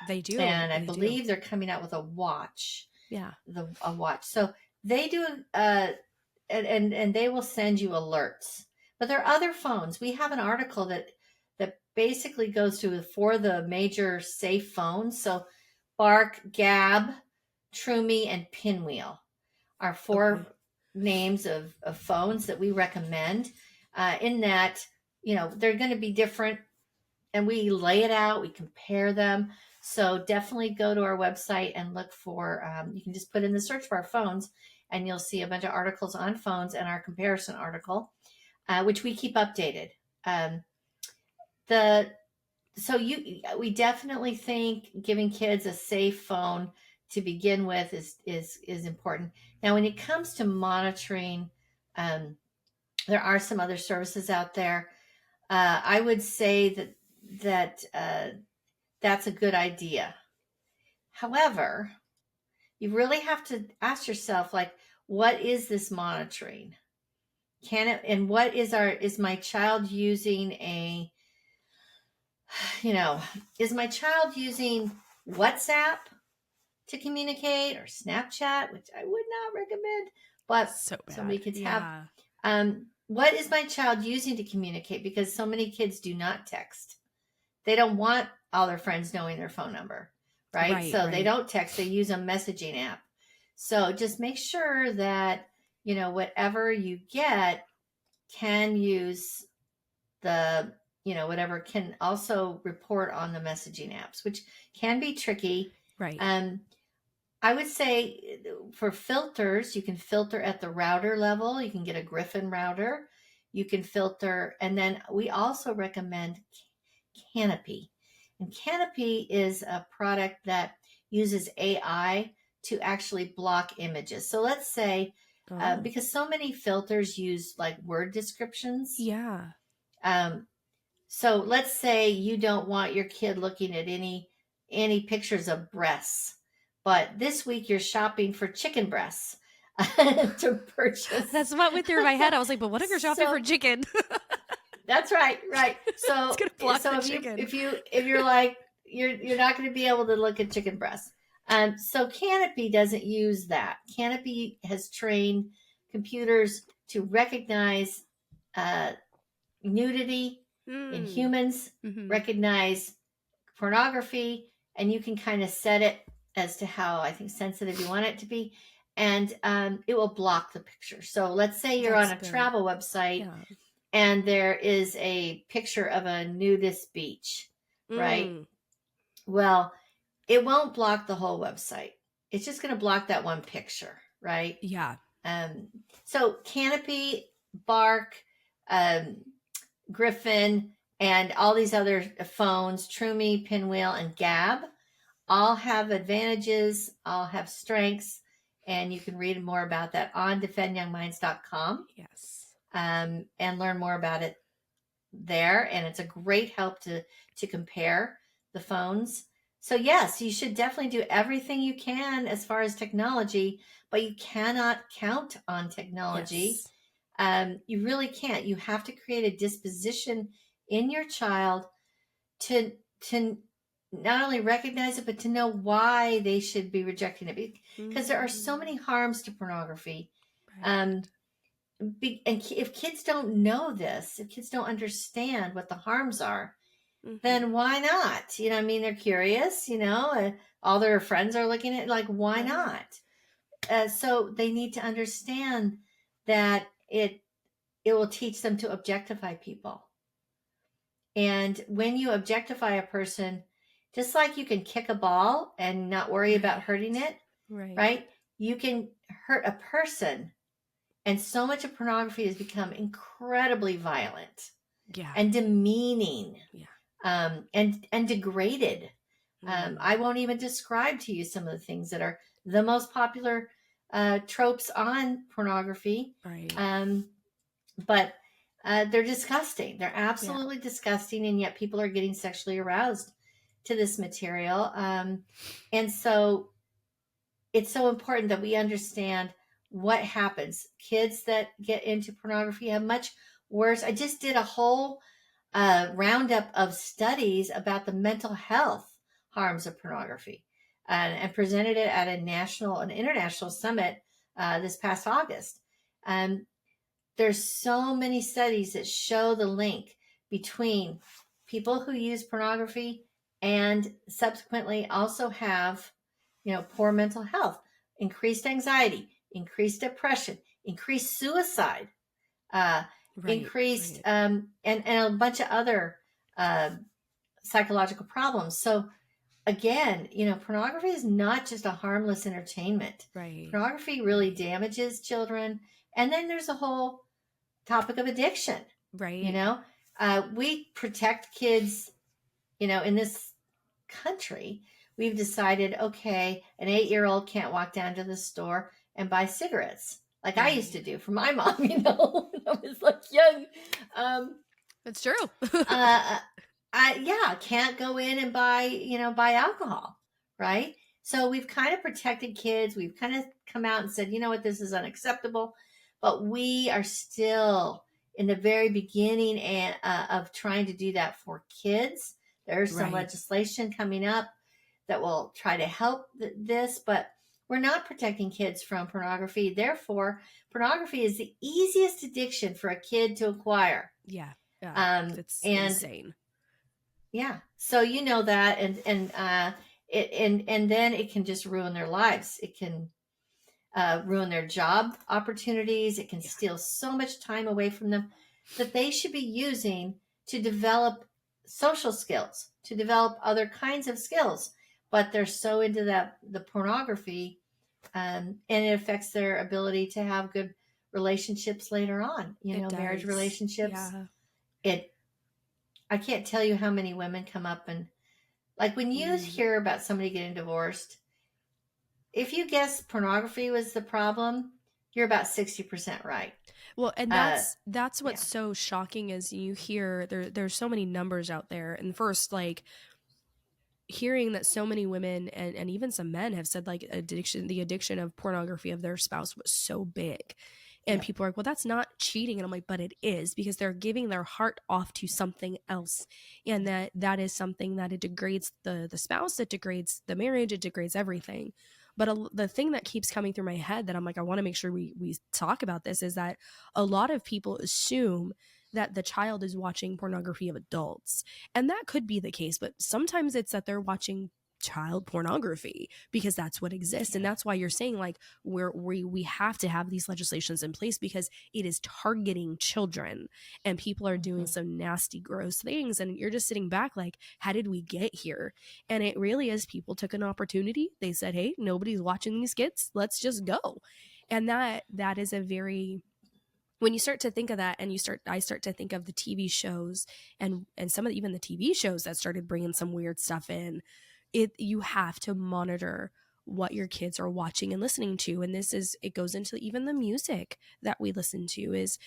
They do. And I believe they're coming out with a watch. Yeah. A watch. So they do, and they will send you alerts. But there are other phones. We have an article that basically goes to for the major safe phones. So Bark, Gab, Trumi, and Pinwheel are four names of phones that we recommend. In that, they're going to be different, and we lay it out, we compare them. So definitely go to our website and look for, you can just put in the search bar we and you'll see a bunch of articles on phones and our comparison article, which we keep updated. We definitely think giving kids a safe phone to begin with is important. Now, when it comes to monitoring, there are some other services out there. I would say that that's a good idea. However, you really have to ask yourself, like, what is this monitoring? What is my child using is my child using WhatsApp to communicate, or Snapchat, which I would not recommend, but somebody could have. What is my child using to communicate? Because so many kids do not text. They don't want all their friends knowing their phone number, right? They don't text. They use a messaging app. So just make sure that, whatever you get can use whatever can also report on the messaging apps, which can be tricky. Right. I would say for filters, you can filter at the router level. You can get a Griffin router. You can filter. And then we also recommend Canopy. And Canopy is a product that uses AI to actually block images. So let's say, because so many filters use like word descriptions. Yeah. So let's say you don't want your kid looking at any pictures of breasts, but this week you're shopping for chicken breasts to purchase. That's what went through my head. I was like, but what if you're shopping for chicken? That's right. So, it's gonna block the chicken. If you're like, you're not going to be able to look at chicken breasts. So Canopy doesn't use that. Canopy has trained computers to recognize nudity in humans, Mm-hmm. recognize pornography, and you can kind of set it as to how I think sensitive you want it to be, and it will block the picture. So let's say you're That's on a good. travel website and there is a picture of a nudist beach, right? Well, it won't block the whole website. It's just going to block that one picture, right? Yeah. So Canopy, Bark, Griffin, and all these other phones, TrueMe, Pinwheel, and Gab, all have advantages, all have strengths, and you can read more about that on defendyoungminds.com. Yes. And learn more about it there. And it's a great help to compare the phones. So yes, you should definitely do everything you can as far as technology, but you cannot count on technology. Yes. You really can't. You have to create a disposition in your child to not only recognize it, but to know why they should be rejecting it. Because there are so many harms to pornography. Right. And if kids don't know this, if kids don't understand what the harms are, then why not? You know, I mean, they're curious, you know, all their friends are looking at it, like, why not? So they need to understand that it will teach them to objectify people. And when you objectify a person, just like you can kick a ball and not worry about hurting it, right? You can hurt a person. And so much of pornography has become incredibly violent and demeaning, and degraded. I won't even describe to you some of the things that are the most popular tropes on pornography. Right. But they're disgusting. They're absolutely disgusting, and yet people are getting sexually aroused to this material. And so it's so important that we understand what happens. Kids that get into pornography have much worse. I just did a whole roundup of studies about the mental health harms of pornography, and presented it at an international summit this past August. There's so many studies that show the link between people who use pornography and subsequently also have, poor mental health, increased anxiety, increased depression, increased suicide, increased and a bunch of other psychological problems. So again, pornography is not just a harmless entertainment. Right. Pornography really damages children. And then there's a whole topic of addiction. Right. We protect kids, in this country. We've decided, okay, an 8-year-old can't walk down to the store and buy cigarettes like I used to do for my mom, when I was like young. That's true. I can't go in and buy alcohol, right? So we've kind of protected kids. We've kind of come out and said, you know what, this is unacceptable. But we are still in the very beginning of trying to do that for kids. There's some legislation coming up that will try to help this, but we're not protecting kids from pornography. Therefore, pornography is the easiest addiction for a kid to acquire. Yeah. It's insane. Yeah. So you know that, and then it can just ruin their lives. It can ruin their job opportunities. It can steal so much time away from them that they should be using to develop social skills, to develop other kinds of skills. But they're so into the pornography, and it affects their ability to have good relationships later on. Marriage relationships. Yeah. I can't tell you how many women come up and, like, when you hear about somebody getting divorced, if you guess pornography was the problem, you're about 60% right. Well, and that's what's so shocking is you hear there's so many numbers out there. And first, like, hearing that so many women and even some men have said, like, the addiction of pornography of their spouse was so big. And people are like, well, that's not cheating. And I'm like, but it is, because they're giving their heart off to something else. And that is something that it degrades the spouse, it degrades the marriage, it degrades everything. But the thing that keeps coming through my head that I'm like, I want to make sure we talk about this, is that a lot of people assume that the child is watching pornography of adults. And that could be the case, but sometimes it's that they're watching child pornography because that's what exists. And that's why you're saying like we have to have these legislations in place, because it is targeting children and people are doing some nasty, gross things. And you're just sitting back like, how did we get here? And it really is, people took an opportunity. They said, hey, nobody's watching these kids, let's just go. And that is a very, when you start to think of that, and I start to think of the TV shows and some of even the TV shows that started bringing some weird stuff in, you have to monitor what your kids are watching and listening to. And it goes into even the music that we listen to is,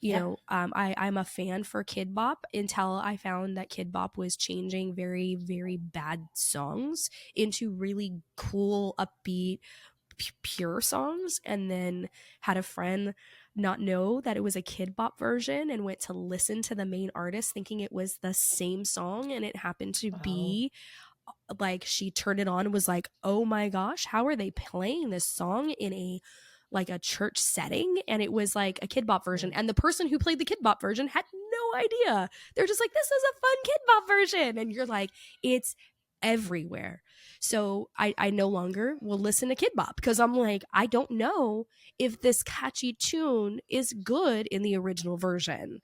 you know, I'm a fan for Kid Bop until I found that Kid Bop was changing very, very bad songs into really cool, upbeat, pure songs, and then had a friend not know that it was a Kid Bop version and went to listen to the main artist thinking it was the same song, and it happened to be like, she turned it on and was like, oh my gosh, how are they playing this song in a church setting? And it was like a Kid Bop version, and the person who played the Kid Bop version had no idea. They're just like, this is a fun Kid Bop version, and you're like, it's everywhere. So I no longer will listen to Kid Bop because I'm like, I don't know if this catchy tune is good in the original version.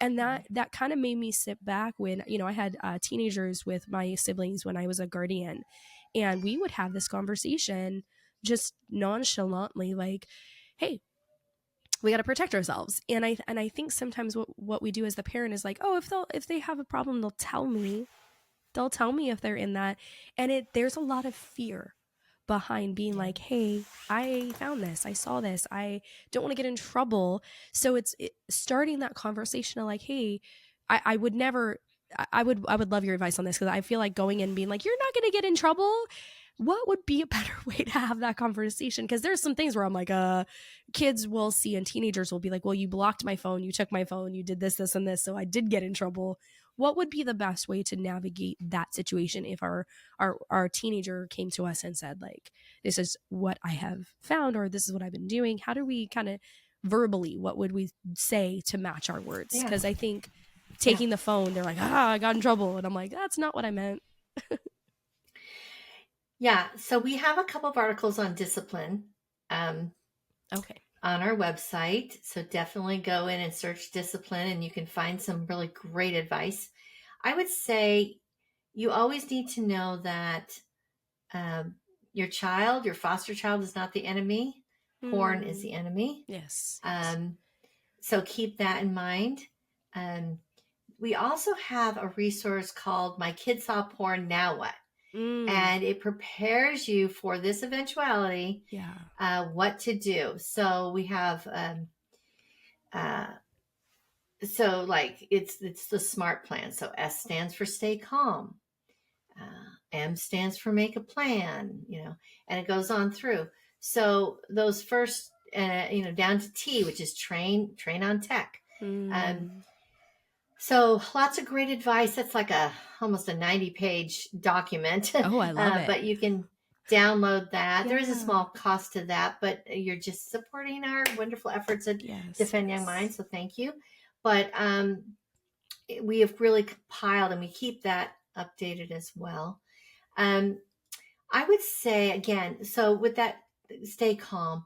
And that kind of made me sit back when, you know, I had teenagers with my siblings when I was a guardian, and we would have this conversation just nonchalantly, like, hey, we got to protect ourselves. And I think sometimes what we do as the parent is like, oh, if they have a problem, they'll tell me if they're in that. And there's a lot of fear behind being like, hey, I found this, I saw this, I don't want to get in trouble. So it's starting that conversation of like, hey, I would never, I would love your advice on this, because I feel like going in and being like, you're not going to get in trouble. What would be a better way to have that conversation? Because there's some things where I'm like, kids will see, and teenagers will be like, well, you blocked my phone, you took my phone, you did this, this, and this, so I did get in trouble. What would be the best way to navigate that situation if our teenager came to us and said, like, this is what I have found, or this is what I've been doing? How do we kind of verbally, what would we say to match our words? Because I think taking the phone, they're like, I got in trouble. And I'm like, that's not what I meant. Yeah. So we have a couple of articles on discipline. Okay. On our website. So definitely go in and search discipline, and you can find some really great advice. I would say you always need to know that your foster child is not the enemy. Porn is the enemy. Yes. So keep that in mind. We also have a resource called My Kid Saw Porn, Now What? And it prepares you for this eventuality, what to do. So we have, so like it's the SMART plan. So S stands for stay calm. M stands for make a plan, you know, and it goes on through. So those first, down to T, which is train on tech. So lots of great advice. That's like almost a 90-page document. Oh, I love it. But you can download that. Yeah. There is a small cost to that, but you're just supporting our wonderful efforts at Defend Young Minds. So thank you. But we have really compiled, and we keep that updated as well. I would say, again, so with that, stay calm.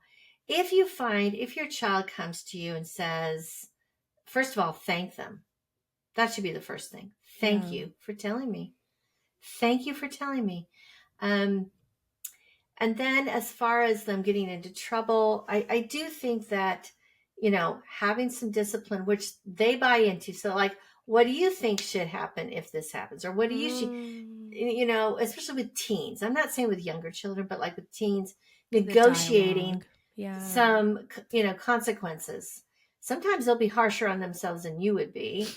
If your child comes to you and says, first of all, thank them. That should be the first thing. Thank you for telling me. Thank you for telling me. And then as far as them getting into trouble, I do think that, having some discipline, which they buy into. So like, what do you think should happen if this happens? Or what do you, especially with teens. I'm not saying with younger children, but like with teens, negotiating some, consequences. Sometimes they'll be harsher on themselves than you would be.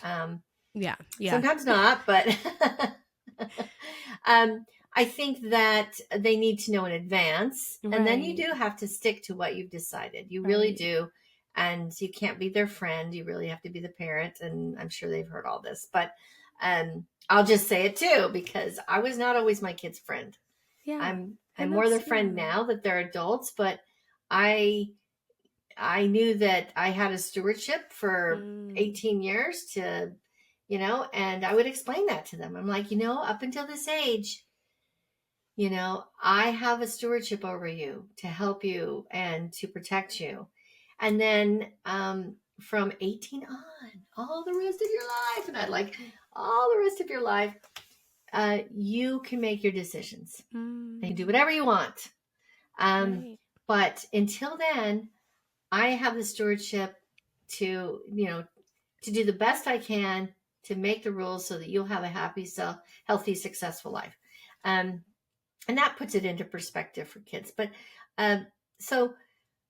Sometimes not, but I think that they need to know in advance. Right. And then you do have to stick to what you've decided. You really do. And you can't be their friend. You really have to be the parent. And I'm sure they've heard all this. But I'll just say it too, because I was not always my kid's friend. Yeah. I'm more their friend now that they're adults, but I I knew that I had a stewardship for 18 years to, and I would explain that to them. I'm like, up until this age, I have a stewardship over you to help you and to protect you. And then from 18 on, all the rest of your life, and I'd like all the rest of your life, you can make your decisions. You can do whatever you want. Right. But until then, I have the stewardship to, to do the best I can to make the rules so that you'll have a happy, healthy, successful life. And that puts it into perspective for kids. But so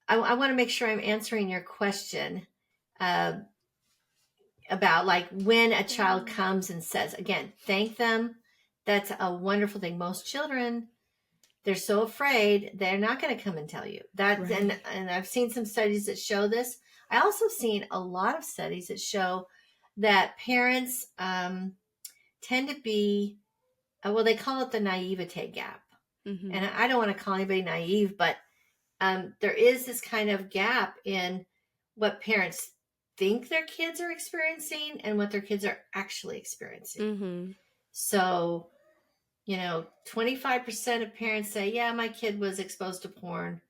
I want to make sure I'm answering your question about like when a child comes and says, again, thank them. That's a wonderful thing. Most children, they're so afraid they're not going to come and tell you that. Right. And I've seen some studies that show this. I also seen a lot of studies that show that parents tend to be, well, they call it the naivete gap. Mm-hmm. And I don't want to call anybody naive, but there is this kind of gap in what parents think their kids are experiencing and what their kids are actually experiencing. Mm-hmm. So, 25% of parents say, yeah, my kid was exposed to porn.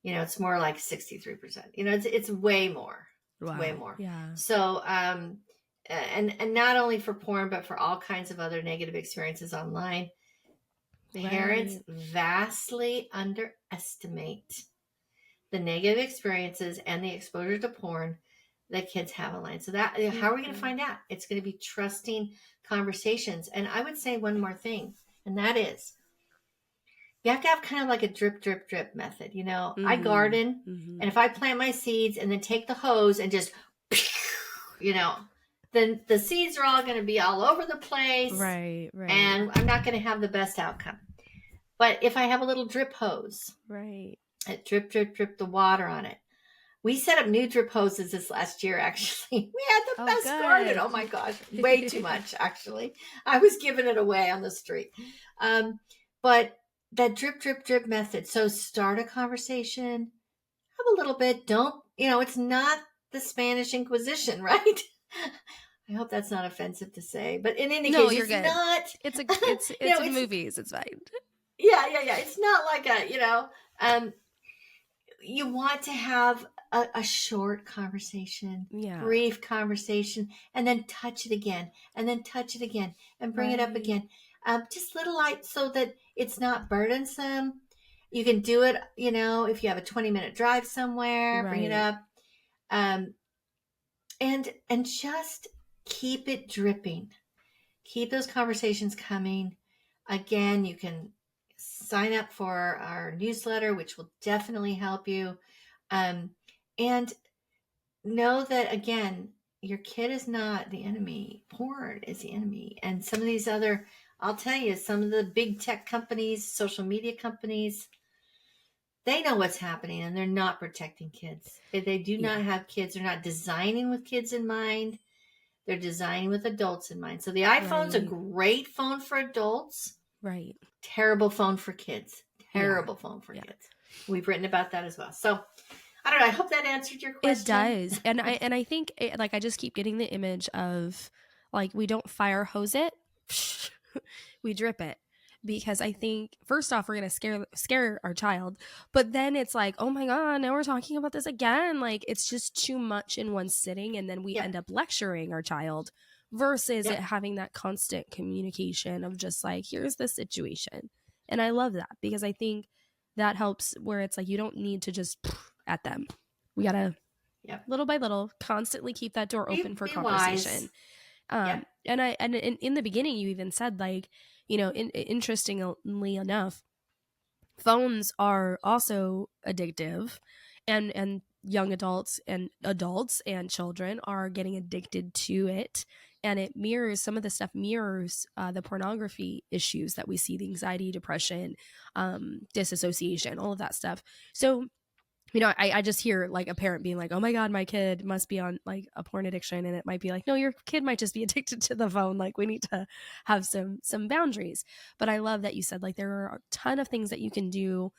It's more like 63%. It's way more. Wow. It's way more. Yeah. So, and not only for porn, but for all kinds of other negative experiences online. Parents vastly underestimate the negative experiences and the exposure to porn that kids have online. So that, how are we going to find out? It's going to be trusting conversations. And I would say one more thing, and that is, you have to have kind of like a drip, drip, drip method. I garden, and if I plant my seeds and then take the hose and just, then the seeds are all going to be all over the place. Right. And I'm not going to have the best outcome. But if I have a little drip hose, right, it drip, drip, drip the water on it. We set up new drip hoses this last year, actually. We had the best garden. Oh my gosh, way too much, actually. I was giving it away on the street. But that drip, drip, drip method. So start a conversation, have a little bit. Don't, it's not the Spanish Inquisition, right? I hope that's not offensive to say, but in any case, it's not. It's in movies. It's fine. Yeah. It's not like you want to have a short conversation, brief conversation, and then touch it again, and then touch it again, and bring it up again. Just little light so that it's not burdensome. You can do it, if you have a 20-minute drive somewhere, bring it up. And just keep it dripping. Keep those conversations coming. Again, you can sign up for our newsletter, which will definitely help you. And know that, again, your kid is not the enemy. Porn is the enemy. And some of these other, I'll tell you, some of the big tech companies, social media companies, they know what's happening and they're not protecting kids. They do not have kids. They're not designing with kids in mind. They're designing with adults in mind. So the iPhone's a great phone for adults. Right. Terrible phone for kids. Terrible phone for kids. We've written about that as well. So I don't know. I hope that answered your question. It does. And I think I just keep getting the image of like, we don't fire hose it. We drip it. Because I think, first off, we're going to scare our child. But then it's like, oh my God, now we're talking about this again. Like, it's just too much in one sitting. And then we end up lecturing our child versus it having that constant communication of just like, here's the situation. And I love that because I think that helps where it's like, you don't need to just at them. We got to, little by little, constantly keep that door open for conversation. And in the beginning, you even said like, interestingly enough, phones are also addictive, and young adults and children are getting addicted to it. And it mirrors, some of the stuff mirrors the pornography issues that we see, the anxiety, depression, disassociation, all of that stuff. So, I just hear like a parent being like, oh my God, my kid must be on like a porn addiction. And it might be like, no, your kid might just be addicted to the phone. Like we need to have some boundaries. But I love that you said like there are a ton of things that you can do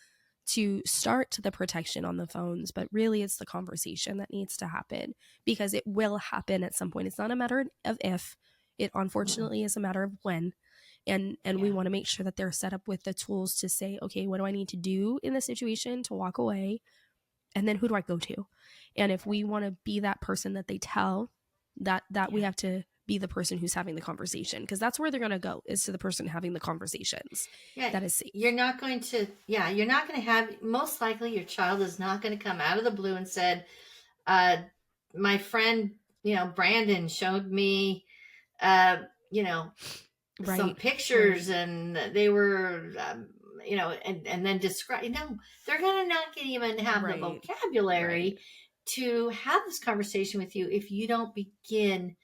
to start the protection on the phones, but really it's the conversation that needs to happen, because it will happen at some point. It's not a matter of if, it unfortunately is a matter of when. And we want to make sure that they're set up with the tools to say, okay, what do I need to do in this situation to walk away? And then who do I go to? And if we want to be that person that they tell, that we have to be the person who's having the conversation, because that's where they're going to go, is to the person having the conversations. That is safe. You're not going to have, most likely your child is not going to come out of the blue and said, my friend, Brandon showed me, some pictures and they were, and then describe, they're going to not even have the vocabulary to have this conversation with you if you don't begin.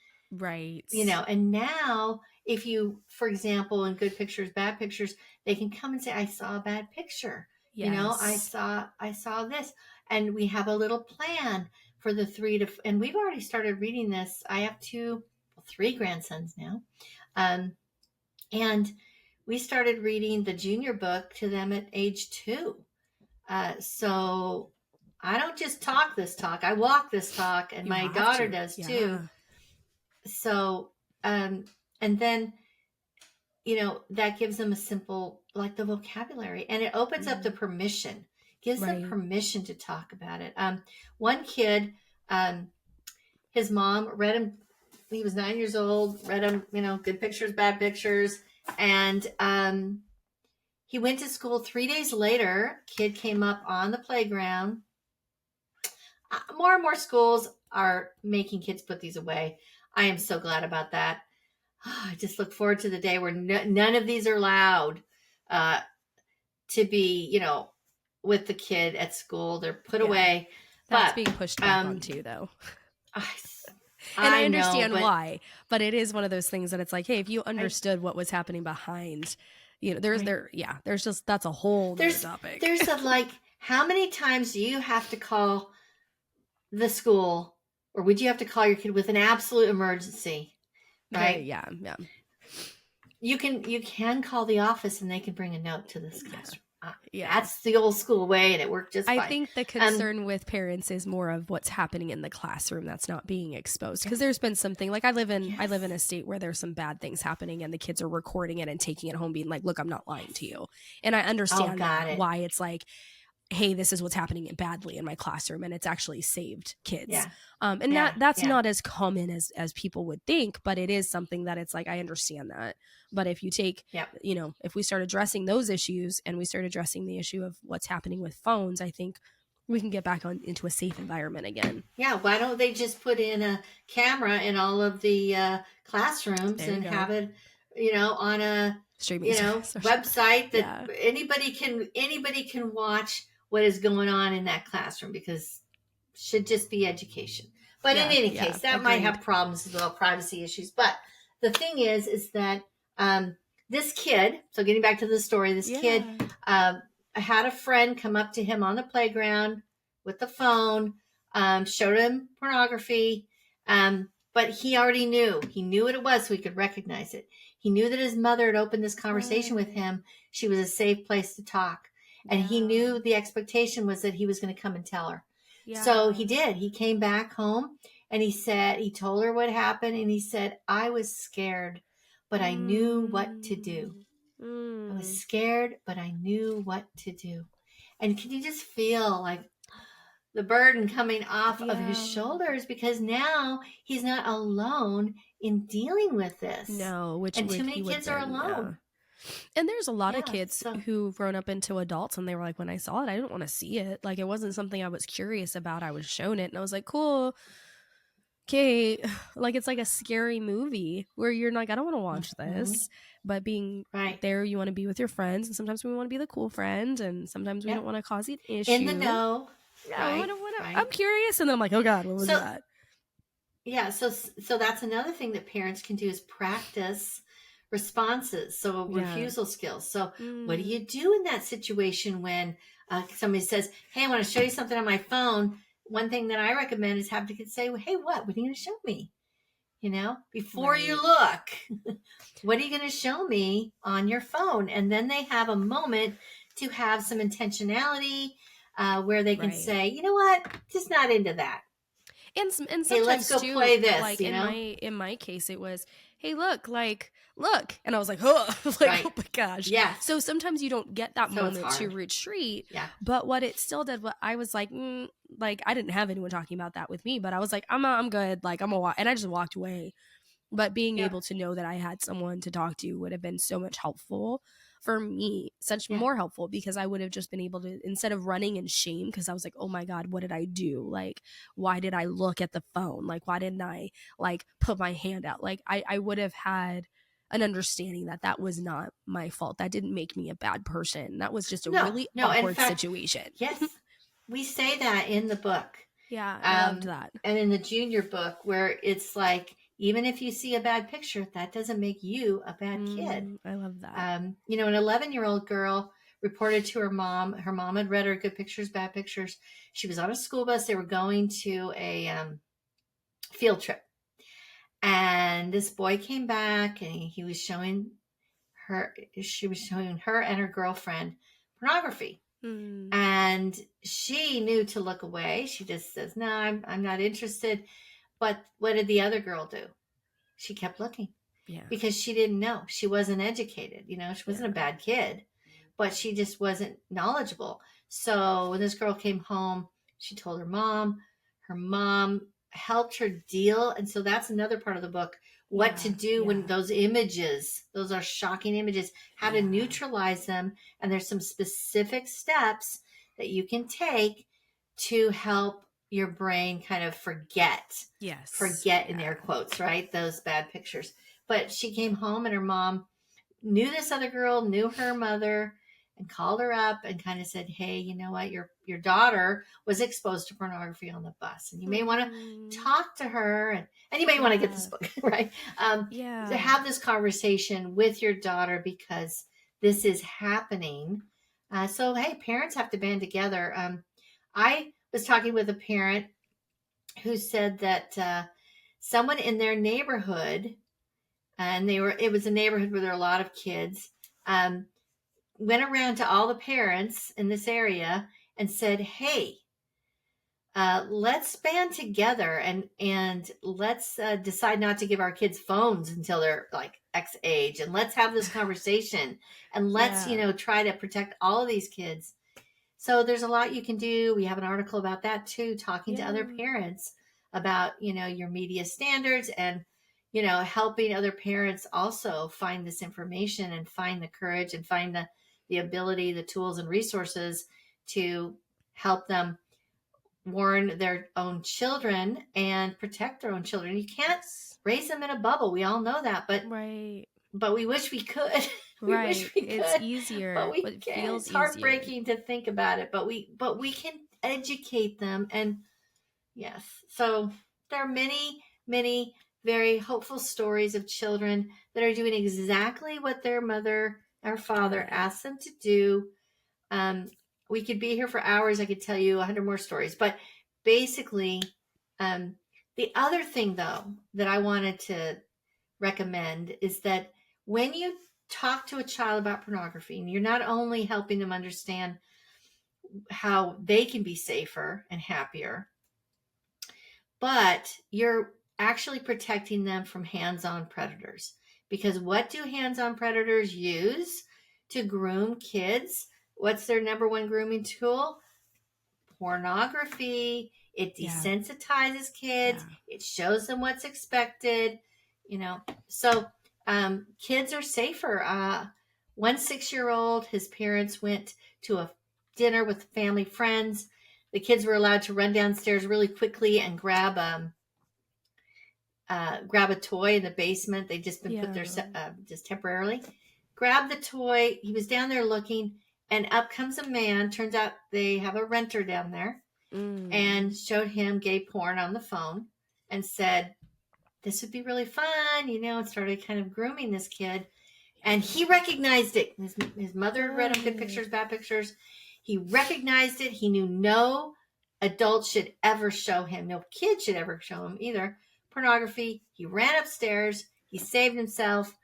And now if you, for example, in good pictures, bad pictures, they can come and say, I saw a bad picture. I saw this. And we have a little plan for the 3 to, and we've already started reading this. I have 3 grandsons now. And we started reading the junior book to them at age 2. So I don't just talk this talk, I walk this talk, and my daughter does too. So, and then, that gives them a simple, like the vocabulary, and it opens up the permission, gives them permission to talk about it. One kid, his mom read him, he was 9 years old, read him, good pictures, bad pictures. And, he went to school 3 days later, kid came up on the playground. More and more schools are making kids put these away. I am so glad about that. I just look forward to the day where none of these are allowed to be, with the kid at school. They're put away. That's being pushed back on too, though. And I understand why, but it is one of those things that it's like, hey, if you understood what was happening behind, there's just, that's a whole other topic. There's how many times do you have to call the school, or would you have to call your kid with an absolute emergency? Right? Yeah. You can call the office and they can bring a note to this classroom. That's the old school way, and it worked just fine. I think the concern with parents is more of what's happening in the classroom that's not being exposed, because there's been something like I live in a state where there's some bad things happening and the kids are recording it and taking it home being like, look, I'm not lying to you. And I understand why it's like, hey, this is what's happening badly in my classroom, and it's actually saved kids. That's not as common as people would think, but it is something that it's like, I understand that. But if you take, if we start addressing those issues and we start addressing the issue of what's happening with phones, I think we can get back into a safe environment again. Yeah. Why don't they just put in a camera in all of the classrooms and have it, on a streaming website that anybody can watch what is going on in that classroom, because it should just be education. But in any case, that might have problems as well, privacy issues. But the thing is that this kid, so getting back to the story, this kid had a friend come up to him on the playground with the phone, showed him pornography, but he already knew. He knew what it was, so he could recognize it. He knew that his mother had opened this conversation with him. She was a safe place to talk. And he knew the expectation was that he was going to come and tell her. So he did. He came back home and he told her what happened. And he said, I was scared, but I knew what to do. I was scared, but I knew what to do. And can you just feel like the burden coming off of his shoulders, because now he's not alone in dealing with this. No, and too many kids are alone. Yeah. And there's a lot of kids who've grown up into adults and they were like, when I saw it, I didn't want to see it. Like, it wasn't something I was curious about. I was shown it and I was like, cool. Okay. Like, it's like a scary movie where you're like, I don't want to watch this. But being there, you want to be with your friends. And sometimes we want to be the cool friend. And sometimes we don't want to cause an issue. In the know. No, I don't want to. I'm curious. And then I'm like, oh God, what was that? Yeah. So that's another thing that parents can do is practice responses. So refusal skills. So what do you do in that situation when somebody says, hey, I want to show you something on my phone? One thing that I recommend is have the kids say, well, hey, what are you going to show me? Before you look, what are you going to show me on your phone? And then they have a moment to have some intentionality where they can Right. say, you know what, just not into that. And sometimes Hey, let's go too, play this, like you know? in my case, it was, hey, look, and I was like, oh, like, Right. oh my gosh. Yes. So sometimes you don't get that So it's moment to hard. retreat. Yeah. But what it still did, what I was like, like I didn't have anyone talking about that with me, but I was like, I'm good. Like and I just walked away. But being Yep. able to know that I had someone to talk to would have been so much helpful for me, such Yeah. more helpful, because I would have just been able to, instead of running in shame, because I was like, oh my God, what did I do? Like, why did I look at the phone? Like, why didn't I like put my hand out? Like, I would have had an understanding that that was not my fault. That didn't make me a bad person. That was just a really No, in awkward fact, situation. yes, we say that in the book. Yeah, I loved that. And in the junior book, where it's like, even if you see a bad picture, that doesn't make you a bad kid. I love that. You know, an 11-year-old girl reported to her mom. Her mom had read her good pictures, bad pictures. She was on a school bus. They were going to a field trip. And this boy came back and she was showing her and her girlfriend pornography. And she knew to look away. She just says, no, I'm not interested. But what did the other girl do? She kept looking. Yeah. Because she didn't know. She wasn't educated. You know, she wasn't a bad kid, but she just wasn't knowledgeable. So when this girl came home, she told her mom. Her mom helped her deal. And so that's another part of the book. What to do when those images, those are shocking images, how to neutralize them. And there's some specific steps that you can take to help your brain kind of forget in air quotes, right? Those bad pictures. But she came home and her mom knew this other girl, knew her mother, and called her up and kind of said, hey, you know what? Your daughter was exposed to pornography on the bus. And you may want to talk to her and you may want to get this book, right? To have this conversation with your daughter because this is happening. So, hey, parents have to band together. I was talking with a parent who said that someone in their neighborhood, and it was a neighborhood where there were a lot of kids, went around to all the parents in this area and said, hey, let's band together and let's decide not to give our kids phones until they're like X age, and let's have this conversation and let's try to protect all of these kids. So there's a lot you can do. We have an article about that too, talking to other parents about your media standards and helping other parents also find this information and find the courage and find the ability, the tools and resources to help them warn their own children and protect their own children. You can't raise them in a bubble. We all know that, but we wish we could. We wish we could. It's easier, but we can't. It's heartbreaking to think about it, but we can educate them. And yes, so there are many, many very hopeful stories of children that are doing exactly what their mother or father asked them to do. We could be here for hours. I could tell you 100 more stories, but basically, the other thing though that I wanted to recommend is that when you talk to a child about pornography, and you're not only helping them understand how they can be safer and happier, but you're actually protecting them from hands-on predators. Because what do hands-on predators use to groom kids? What's their number one grooming tool? Pornography. It desensitizes kids. It shows them what's expected. So kids are safer. One 6-year-old, his parents went to a dinner with family friends. The kids were allowed to run downstairs really quickly and grab a toy in the basement. They'd just been put there just temporarily. Grab the toy. He was down there looking, and up comes a man. Turns out they have a renter down there, and showed him gay porn on the phone and said, this would be really fun, and started kind of grooming this kid. And he recognized it. His mother read him good pictures, bad pictures. He recognized it. He knew no adult should ever show him, no kid should ever show him either, pornography. He ran upstairs. He saved himself.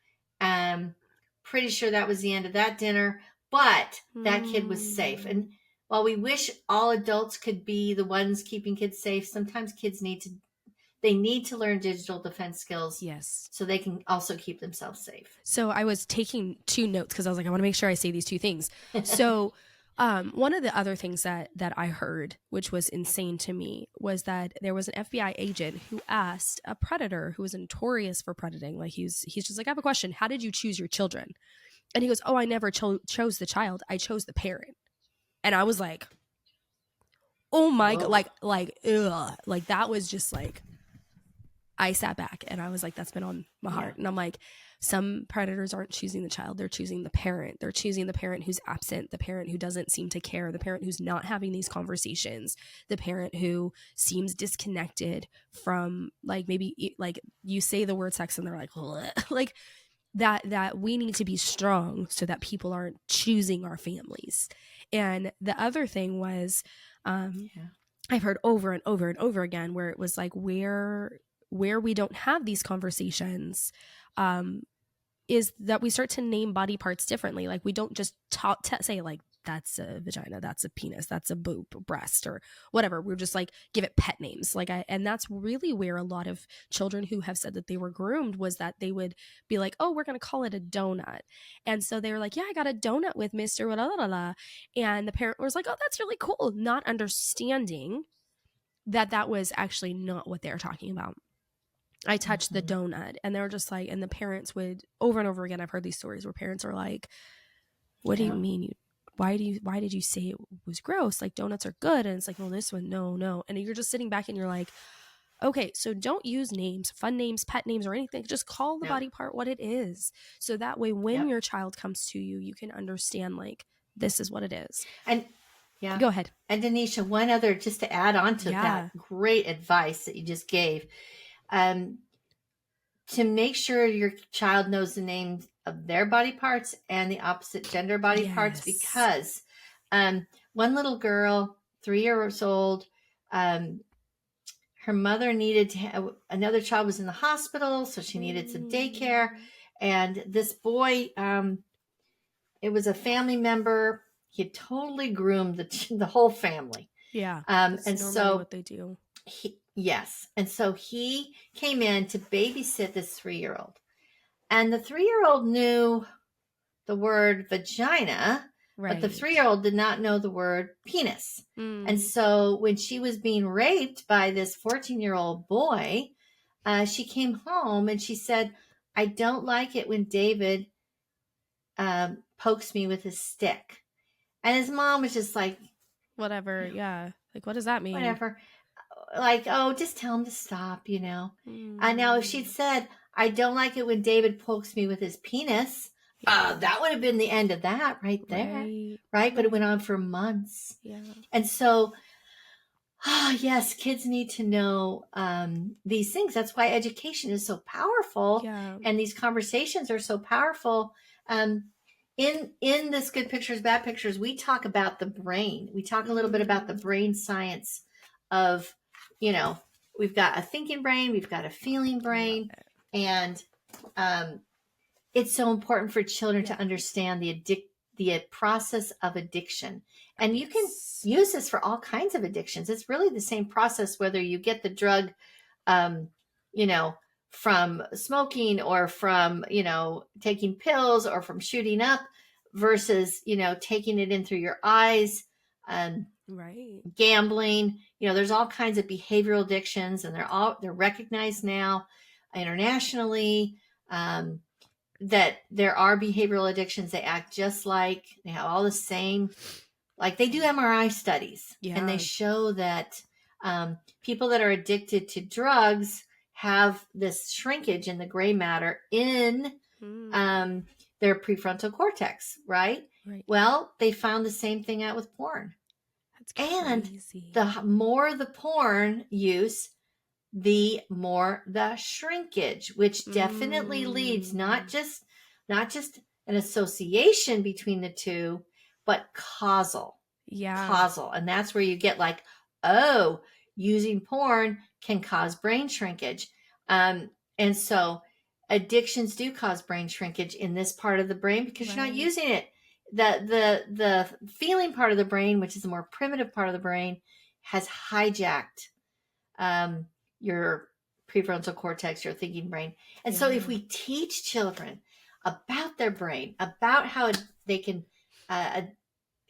Pretty sure that was the end of that dinner. but that kid was safe. And while we wish all adults could be the ones keeping kids safe, sometimes kids need to learn digital defense skills. Yes. So they can also keep themselves safe. So I was taking 2 notes because I was like, I want to make sure I say these 2 things. So one of the other things that I heard, which was insane to me, was that there was an FBI agent who asked a predator who was notorious for predating. Like he's just like, I have a question. How did you choose your children? And he goes, oh, I never chose the child. I chose the parent. And I was like, oh my God, like, ugh. Like that was just like, I sat back and I was like, that's been on my heart. And I'm like, some predators aren't choosing the child. They're choosing the parent. They're choosing the parent who's absent, the parent who doesn't seem to care, the parent who's not having these conversations, the parent who seems disconnected from, like, maybe like you say the word sex and they're like, like that we need to be strong so that people aren't choosing our families. And the other thing was, I've heard over and over and over again where it was like, where we don't have these conversations, is that we start to name body parts differently. Like we don't just say like, that's a vagina, that's a penis, that's a boob, breast, or whatever. We're just like, give it pet names. And that's really where a lot of children who have said that they were groomed was that they would be like, oh, we're going to call it a donut. And so they were like, yeah, I got a donut with Mr. blah, blah, blah, blah. And the parent was like, oh, that's really cool. Not understanding that was actually not what they were talking about. I touched the donut, and they were just like, and the parents would over and over again. I've heard these stories where parents are like, what do you mean? Why did you say it was gross? Like donuts are good. And it's like, well, this one, no. And you're just sitting back and you're like, okay, so don't use names, fun names, pet names, or anything. Just call the body part what it is. So that way, when your child comes to you, you can understand like, this is what it is. And go ahead. And Danisha, one other, just to add on to that great advice that you just gave, to make sure your child knows the names of their body parts and the opposite gender body parts, because one little girl, 3 years old, her mother needed to have, another child was in the hospital, so she needed some daycare. And this boy, it was a family member. He had totally groomed the whole family. Yeah. And so what they do. Yes. And so he came in to babysit this 3-year-old. And the 3-year-old knew the word vagina, but the 3-year-old did not know the word penis. And so when she was being raped by this 14-year-old boy, she came home and she said, I don't like it when David pokes me with his stick. And his mom was just like, whatever. Yeah. Like, what does that mean? Whatever. Like, oh, just tell him to stop, Now, if she'd said, I don't like it when David pokes me with his penis, that would have been the end of that right there. Right? But it went on for months. Yeah. And so, yes, kids need to know these things. That's why education is so powerful. Yeah. And these conversations are so powerful. In this Good Pictures, Bad Pictures, we talk about the brain. We talk a little bit about the brain science of, we've got a thinking brain, we've got a feeling brain, and it's so important for children to understand the process of addiction. And you can use this for all kinds of addictions. It's really the same process, whether you get the drug, from smoking or from, taking pills or from shooting up versus, taking it in through your eyes, gambling. There's all kinds of behavioral addictions, and they're recognized now internationally, that there are behavioral addictions. They act just like, they have all the same, like they do MRI studies, and they show that people that are addicted to drugs have this shrinkage in the gray matter in their prefrontal cortex, right? Well, they found the same thing out with porn. That's crazy. And the more the porn use, the more the shrinkage, which definitely leads not just an association between the two, but causal. Causal. And that's where you get like, oh, using porn can cause brain shrinkage. And so addictions do cause brain shrinkage in this part of the brain because you're not using it. the feeling part of the brain, which is the more primitive part of the brain, has hijacked your prefrontal cortex, your thinking brain. And so if we teach children about their brain, about how they can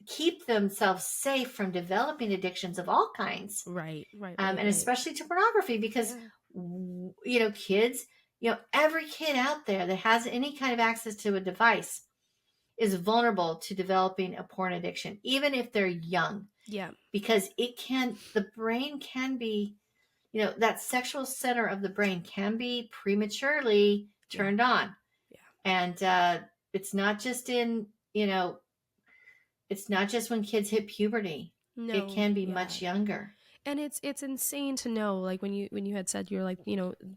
keep themselves safe from developing addictions of all kinds, right, and especially to pornography, because kids, every kid out there that has any kind of access to a device is vulnerable to developing a porn addiction, even if they're young. Yeah. Because the brain can be, that sexual center of the brain can be prematurely turned on. Yeah. And it's not just it's not just when kids hit puberty. No, it can be much younger. And it's insane to know, like when you had said, you're like,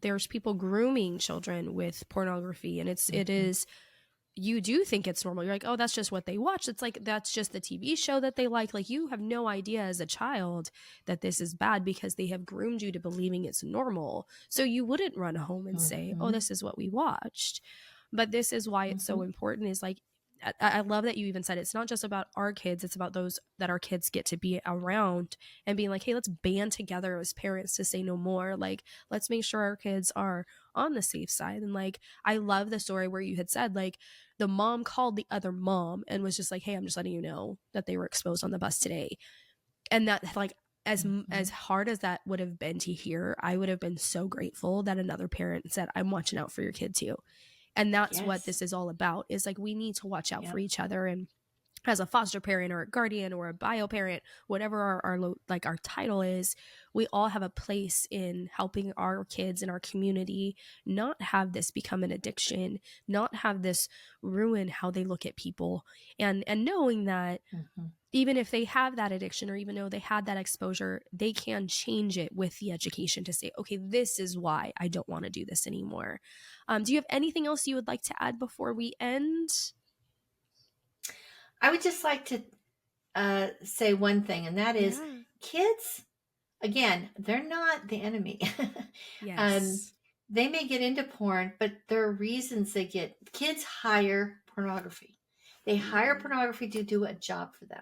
there's people grooming children with pornography, and it is, you do think it's normal. You're like, oh, that's just what they watch. It's like, that's just the TV show that they like. Like, you have no idea as a child that this is bad because they have groomed you to believing it's normal. So you wouldn't run home and say, oh, this is what we watched. But this is why it's so important, is like, I love that you even said it's not just about our kids, it's about those that our kids get to be around, and being like, hey, let's band together as parents to say no more. Like, let's make sure our kids are on the safe side. And like, I love the story where you had said, like, the mom called the other mom and was just like, hey, I'm just letting you know that they were exposed on the bus today. And that, like, as hard as that would have been to hear, I would have been so grateful that another parent said, I'm watching out for your kid too. And that's what this is all about, is like, we need to watch out for each other. And as a foster parent or a guardian or a bio parent, whatever our title is, we all have a place in helping our kids in our community not have this become an addiction, not have this ruin how they look at people, and knowing that even if they have that addiction, or even though they had that exposure, they can change it with the education to say, okay, this is why I don't want to do this anymore. Do you have anything else you would like to add before we end? I would just like to say one thing, and that is kids, again, they're not the enemy. Yes. They may get into porn, but there are reasons kids hire pornography. They hire pornography to do a job for them,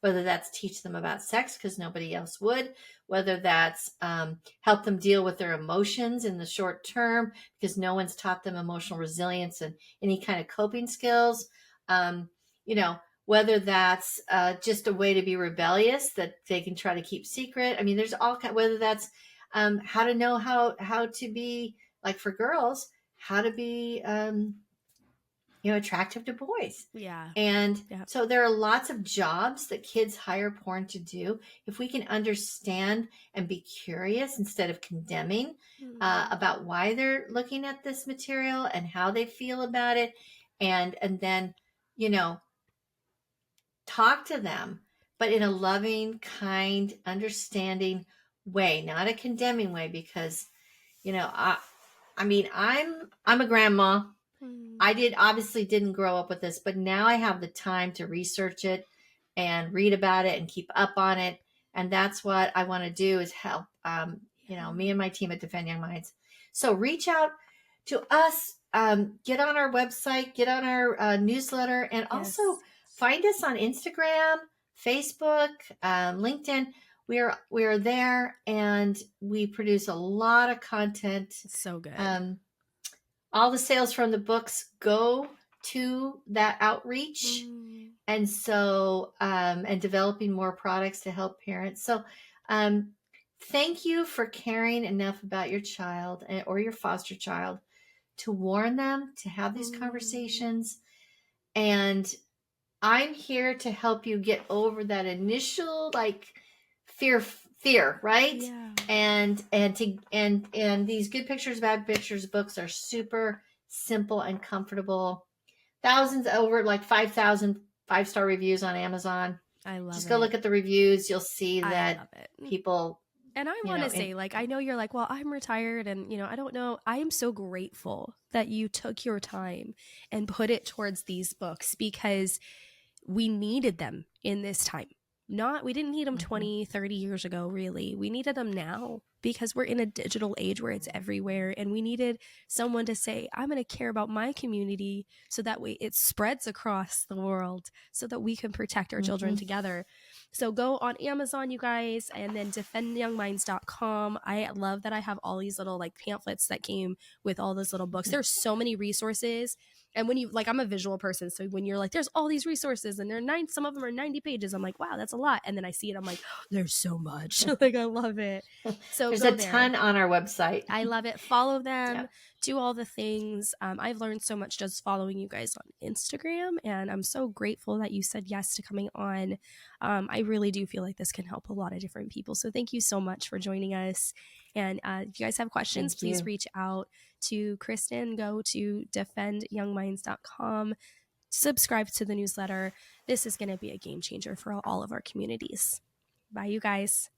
whether that's teach them about sex because nobody else would, whether that's help them deal with their emotions in the short term because no one's taught them emotional resilience and any kind of coping skills. Whether that's just a way to be rebellious that they can try to keep secret. I mean, there's all kind. Whether that's how to know how to be, like for girls, how to be attractive to boys. Yeah. And so there are lots of jobs that kids hire porn to do. If we can understand and be curious instead of condemning about why they're looking at this material and how they feel about it, and then talk to them, but in a loving, kind, understanding way, not a condemning way, because I mean, I'm a grandma. I obviously didn't grow up with this, but now I have the time to research it and read about it and keep up on it. And that's what I want to do, is help, me and my team at Defend Young Minds. So reach out to us, get on our website, get on our newsletter, and also find us on Instagram, Facebook, LinkedIn. We are there, and we produce a lot of content. It's so good. All the sales from the books go to that outreach. And so, and developing more products to help parents. So, thank you for caring enough about your child or your foster child to warn them, to have these conversations. And I'm here to help you get over that initial fear, right? Yeah. And these Good Pictures, Bad Pictures books are super simple and comfortable. Thousands, over 5,000 5-star reviews on Amazon. I love it. Just go look at the reviews. You'll see that people. And I want to say, I know you're like, well, I'm retired and, I don't know. I am so grateful that you took your time and put it towards these books, because we needed them in this time. We didn't need them 20, 30 years ago, really. We needed them now. because we're in a digital age where it's everywhere, and we needed someone to say, I'm going to care about my community so that way it spreads across the world so that we can protect our children together. So go on Amazon, you guys, and then defendyoungminds.com. I love that I have all these little like pamphlets that came with all those little books. There's so many resources. And when you like, I'm a visual person. So when you're like, there's all these resources and some of them are 90 pages. I'm like, wow, that's a lot. And then I see it. I'm like, oh, there's so much. Like, I love it. So there's a ton on our website. I love it. Follow them, do all the things. I've learned so much just following you guys on Instagram. And I'm so grateful that you said yes to coming on. I really do feel like this can help a lot of different people. So thank you so much for joining us. And if you guys have questions, please reach out to Kristen. Go to defendyoungminds.com. Subscribe to the newsletter. This is going to be a game changer for all of our communities. Bye, you guys.